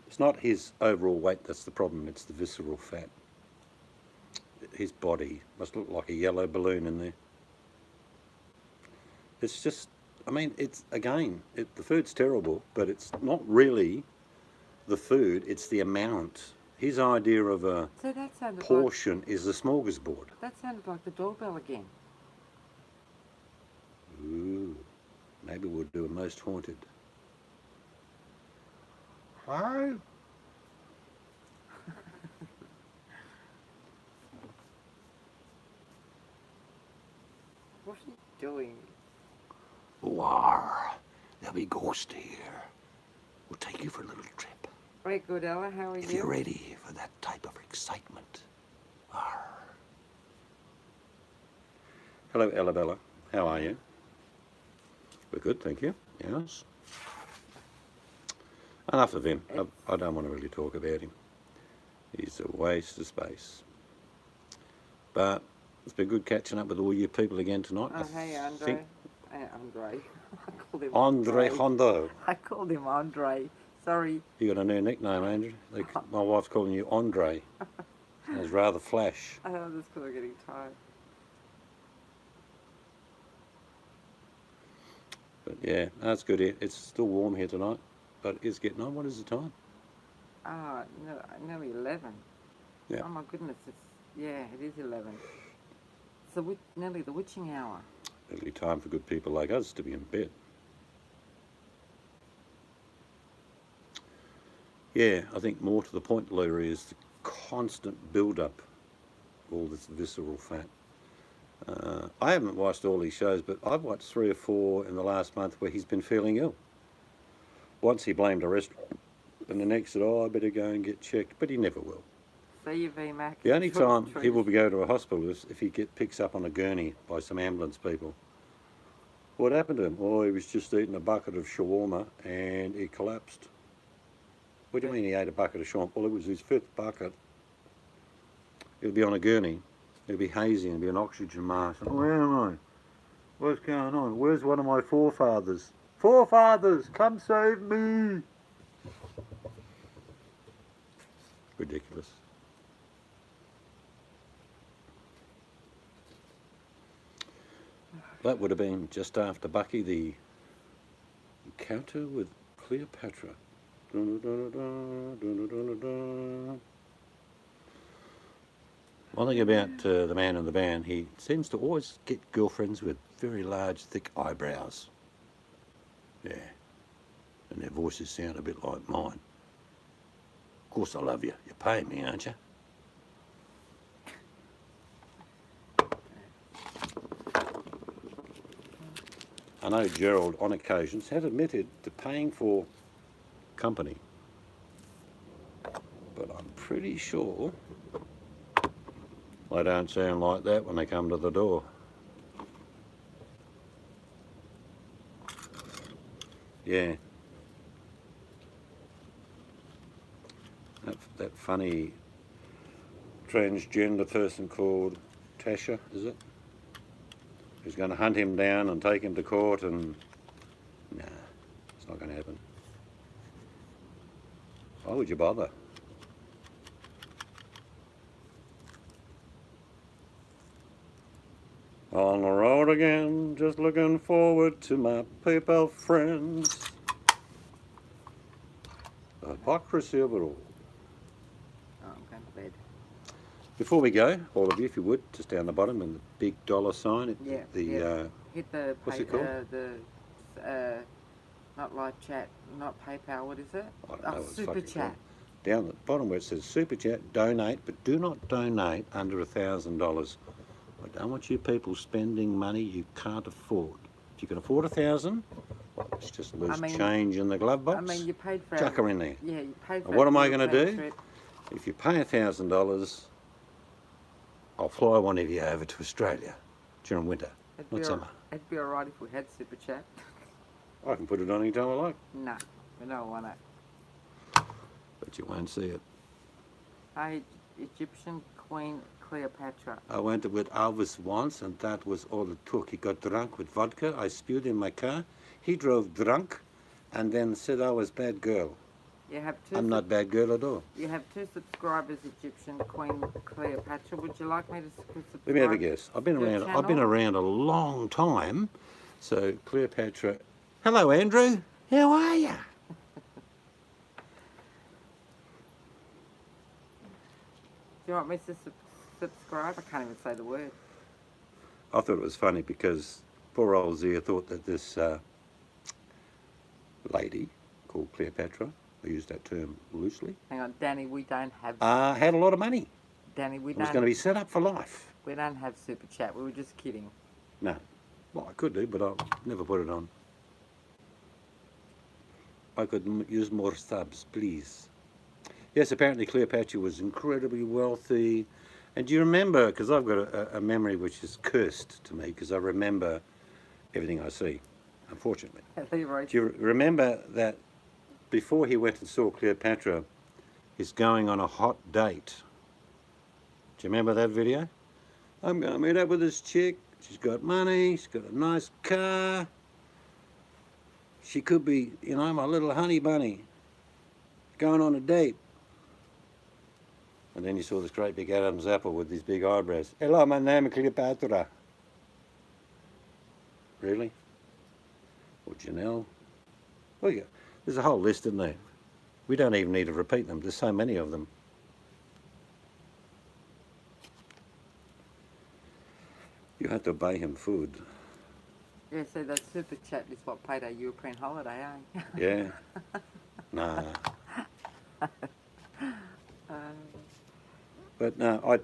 It's not his overall weight that's the problem, it's the visceral fat. His body must look like a yellow balloon in there. It's just, I mean, it's, again, the food's terrible, but it's not really the food, it's the amount. His idea of a So that sounded portion is a smorgasbord. that sounded like the doorbell again. Ooh, maybe we'll do a most haunted. Hello? What's he doing? War, there'll be ghosts here. We'll take you for a little trip. Very good, Ella. How are If you? you're ready for that type of excitement. War. Hello, Ellabella. How are you? We're good, thank you. Yes. Enough of him. I don't want to really talk about him. He's a waste of space. But it's been good catching up with all you people again tonight. Oh, hey, Andre. think- Andre. I called him Andre Hondo. I called him Andre. Sorry. You got a new nickname, Andrew. My wife's calling you Andre. It's rather flash. I thought this because I'm getting tired. But yeah, that's good here. It's still warm here tonight, but it's getting on. What is the time? Ah, no, nearly 11. Yeah. Oh my goodness, it is 11. It's nearly the witching hour. Early time for good people like us to be in bed. Yeah, I think more to the point, Larry, is the constant build-up of all this visceral fat. I haven't watched all these shows, but I've watched 3 or 4 in the last month where he's been feeling ill. Once he blamed a restaurant, and the next said, oh, I better go and get checked, but he never will. See you, VMAC. The only time he will go to a hospital is if he picks up on a gurney by some ambulance people. What happened to him? Oh, he was just eating a bucket of shawarma and he collapsed. What do you mean he ate a bucket of shawarma? Well, it was his 5th bucket. He'll be on a gurney. He'll be hazy and be an oxygen mask. Where am I? What's going on? Where's one of my forefathers? Forefathers, come save me! Ridiculous. That would have been just after Bucky, the encounter with Cleopatra. One thing about the man in the band, he seems to always get girlfriends with very large, thick eyebrows. Yeah. And their voices sound a bit like mine. Of course I love you. You're paying me, aren't you? I know Gerald, on occasions, has admitted to paying for company. But I'm pretty sure they don't sound like that when they come to the door. Yeah. That funny transgender person called Tasha, is it? Who's going to hunt him down and take him to court and... Nah, it's not going to happen. Why would you bother? On the road again, just looking forward to my PayPal friends. The hypocrisy of it all. Oh, I'm going to bed. Before we go, all of you, if you would, just down the bottom and the big dollar sign. Yeah, hit the what's it called? Not live chat, not PayPal. What is it? I don't know what it's Super fucking chat. called. Down the bottom where it says Super Chat, donate, but do not donate under $1,000. I don't want you people spending money you can't afford. If you can afford 1,000, well, let's just lose change in the glove box. I mean, you paid for Chuck her in there. Yeah, you paid for And what am I going to do? trip. If you pay $1,000, I'll fly one of you over to Australia during winter, not summer. It'd be alright if we had super chat. I can put it on any time I like, Nah, we don't want it. but you won't see it. Hey, Egyptian Queen Cleopatra. I went with Elvis once, and that was all it took. He got drunk with vodka. I spewed in my car. He drove drunk, and then said I was bad girl. You have two. I'm not bad girl at all. You have 2 subscribers, Egyptian Queen Cleopatra. Would you like me to subscribe? Let me have a guess. I've been your around. I've been channel? around a long time. So Cleopatra. Hello, Andrew. How are you? Do you want me to subscribe? I can't even say the word. I thought it was funny because poor old Zia thought that this lady called Cleopatra, I use that term loosely, Hang on, Danny. We don't have. had a lot of money. Danny, we It was don't. going to be set up for life. We don't have super chat. We were just kidding. No. Well, I could do, but I'll never put it on. I could use more subs, please. Yes, apparently Cleopatra was incredibly wealthy. And do you remember, because I've got a memory which is cursed to me, because I remember everything I see, unfortunately. Leroy. Do you remember that before he went and saw Cleopatra, he's going on a hot date? Do you remember that video? I'm going to meet up with this chick. She's got money. She's got a nice car. She could be, you know, my little honey bunny. Going on a date. And then you saw this great big Adam's apple with these big eyebrows. Hello, my name is Cleopatra. Really? Or Janelle? Well, yeah, there's a whole list, isn't there? We don't even need to repeat them. There's so many of them. You had to buy him food. Yeah, so that super chat is what paid our European holiday, eh? Yeah. Nah. But no,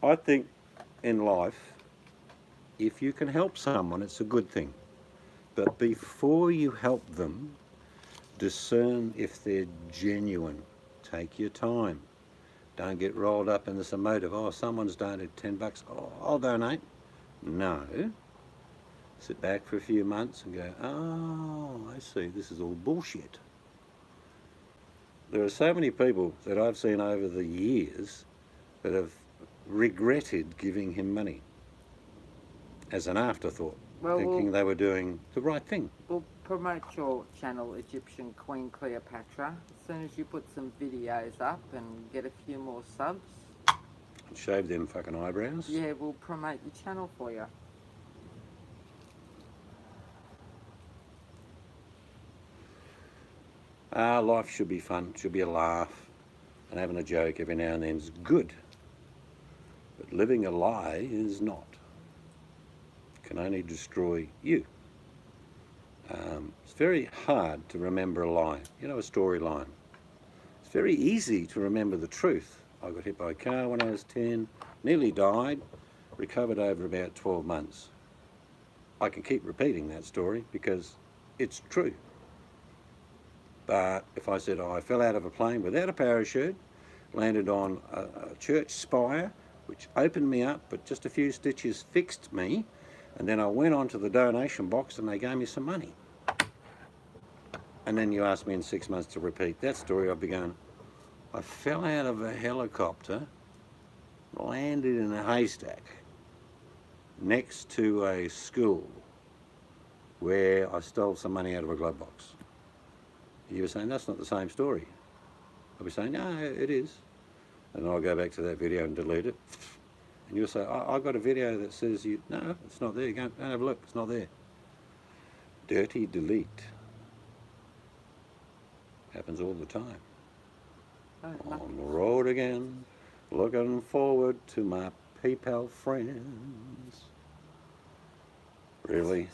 I think in life, if you can help someone, it's a good thing. But before you help them, discern if they're genuine. Take your time. Don't get rolled up in this emotive, oh, someone's donated $10, oh, I'll donate. No. sit back for a few months and go, oh, I see, this is all bullshit. There are so many people that I've seen over the years that have regretted giving him money as an afterthought, Well, thinking they were doing the right thing. We'll promote your channel, Egyptian Queen Cleopatra, as soon as you put some videos up and get a few more subs. Shave them fucking eyebrows. Yeah, we'll promote your channel for you. Life should be fun, should be a laugh, and having a joke every now and then is good. But living a lie is not. It can only destroy you. It's very hard to remember a lie, you know, a storyline. It's very easy to remember the truth. I got hit by a car when I was 10, nearly died, recovered over about 12 months. I can keep repeating that story because it's true. But if I said, oh, I fell out of a plane without a parachute, landed on a church spire, which opened me up, but just a few stitches fixed me, and then I went onto the donation box and they gave me some money. And then you asked me in 6 months to repeat that story, I'd be going, I fell out of a helicopter, landed in a haystack next to a school where I stole some money out of a glove box. You were saying, that's not the same story. I'll be saying, no, it is. And I'll go back to that video and delete it. And you'll say, I've got a video that says, no, it's not there. Go and have a look, it's not there. Dirty delete. Happens all the time. On the road again, looking forward to my PayPal friends. Really?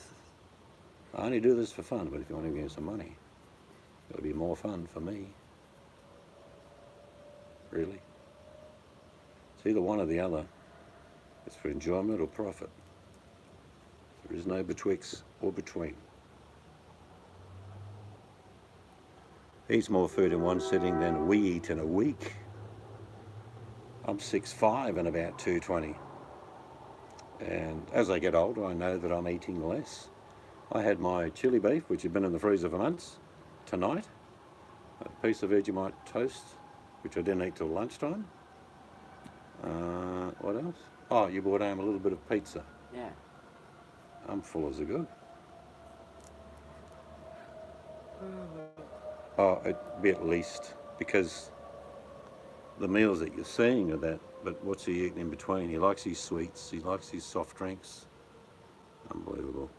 I only do this for fun, but if you want to give me some money, it'll be more fun for me. Really? It's either one or the other. It's for enjoyment or profit. There is no betwixt or between. He eats more food in one sitting than we eat in a week. I'm 6'5" and about 220. And as I get older, I know that I'm eating less. I had my chili beef, which had been in the freezer for months, tonight. A piece of Vegemite toast, which I didn't eat till lunchtime. What else? Oh, you brought home a little bit of pizza. Yeah. I'm full as a good. Oh, it'd be at least, because the meals that you're seeing are that, but what's he eating in between? He likes his sweets, he likes his soft drinks. Unbelievable.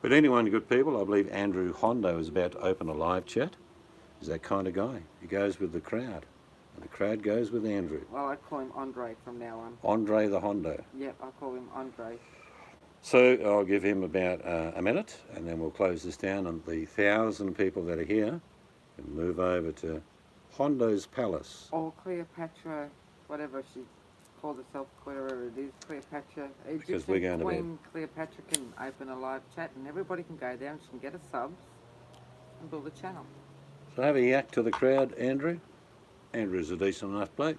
But anyway, good people, I believe Andrew Hondo is about to open a live chat. He's that kind of guy. He goes with the crowd, and the crowd goes with Andrew. Well, I call him Andre from now on. Andre the Hondo. Yep, I call him Andre. So I'll give him about a minute, and then we'll close this down, and the 1,000 people that are here can move over to Hondo's Palace. Or Cleopatra, whatever she called herself, whatever it is, Cleopatra. Because we're going to Queen Cleopatra can open a live chat, and everybody can go there and she can get a subs and build a channel. So have a yak to the crowd, Andrew. Andrew's a decent enough bloke.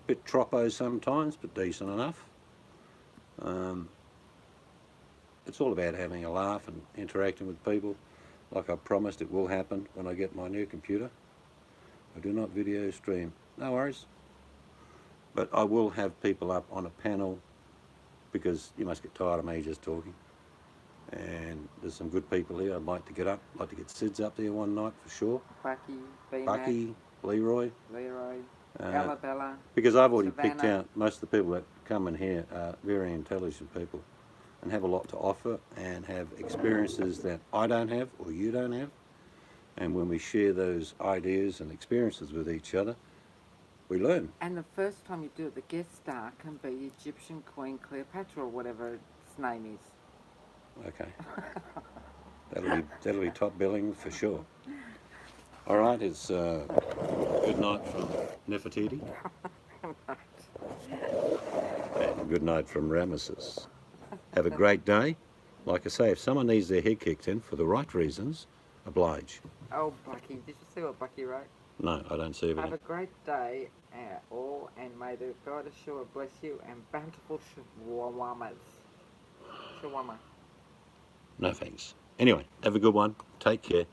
Bit troppo sometimes, but decent enough. It's all about having a laugh and interacting with people. Like I promised, it will happen when I get my new computer. I do not video stream. No worries. But I will have people up on a panel, because you must get tired of me just talking. And there's some good people here I'd like to get up. I'd like to get Sid's up there one night for sure. Bucky, Leroy. Bella. Because I've already Savannah. picked out most of the people that come in here are very intelligent people and have a lot to offer and have experiences that I don't have or you don't have. And when we share those ideas and experiences with each other, we learn. And the first time you do it, the guest star can be Egyptian Queen Cleopatra or whatever its name is. Okay. That'll be top billing for sure. All right, it's good night from Nefertiti. And good night from Ramesses. Have a great day. Like I say, if someone needs their head kicked in for the right reasons, oblige. Oh, Bucky, did you see what Bucky wrote? No, I don't see Have everything. a great day, all, and may the God of Shua bless you, and bountiful shawarmas. Shawarma. No thanks. Anyway, have a good one. Take care.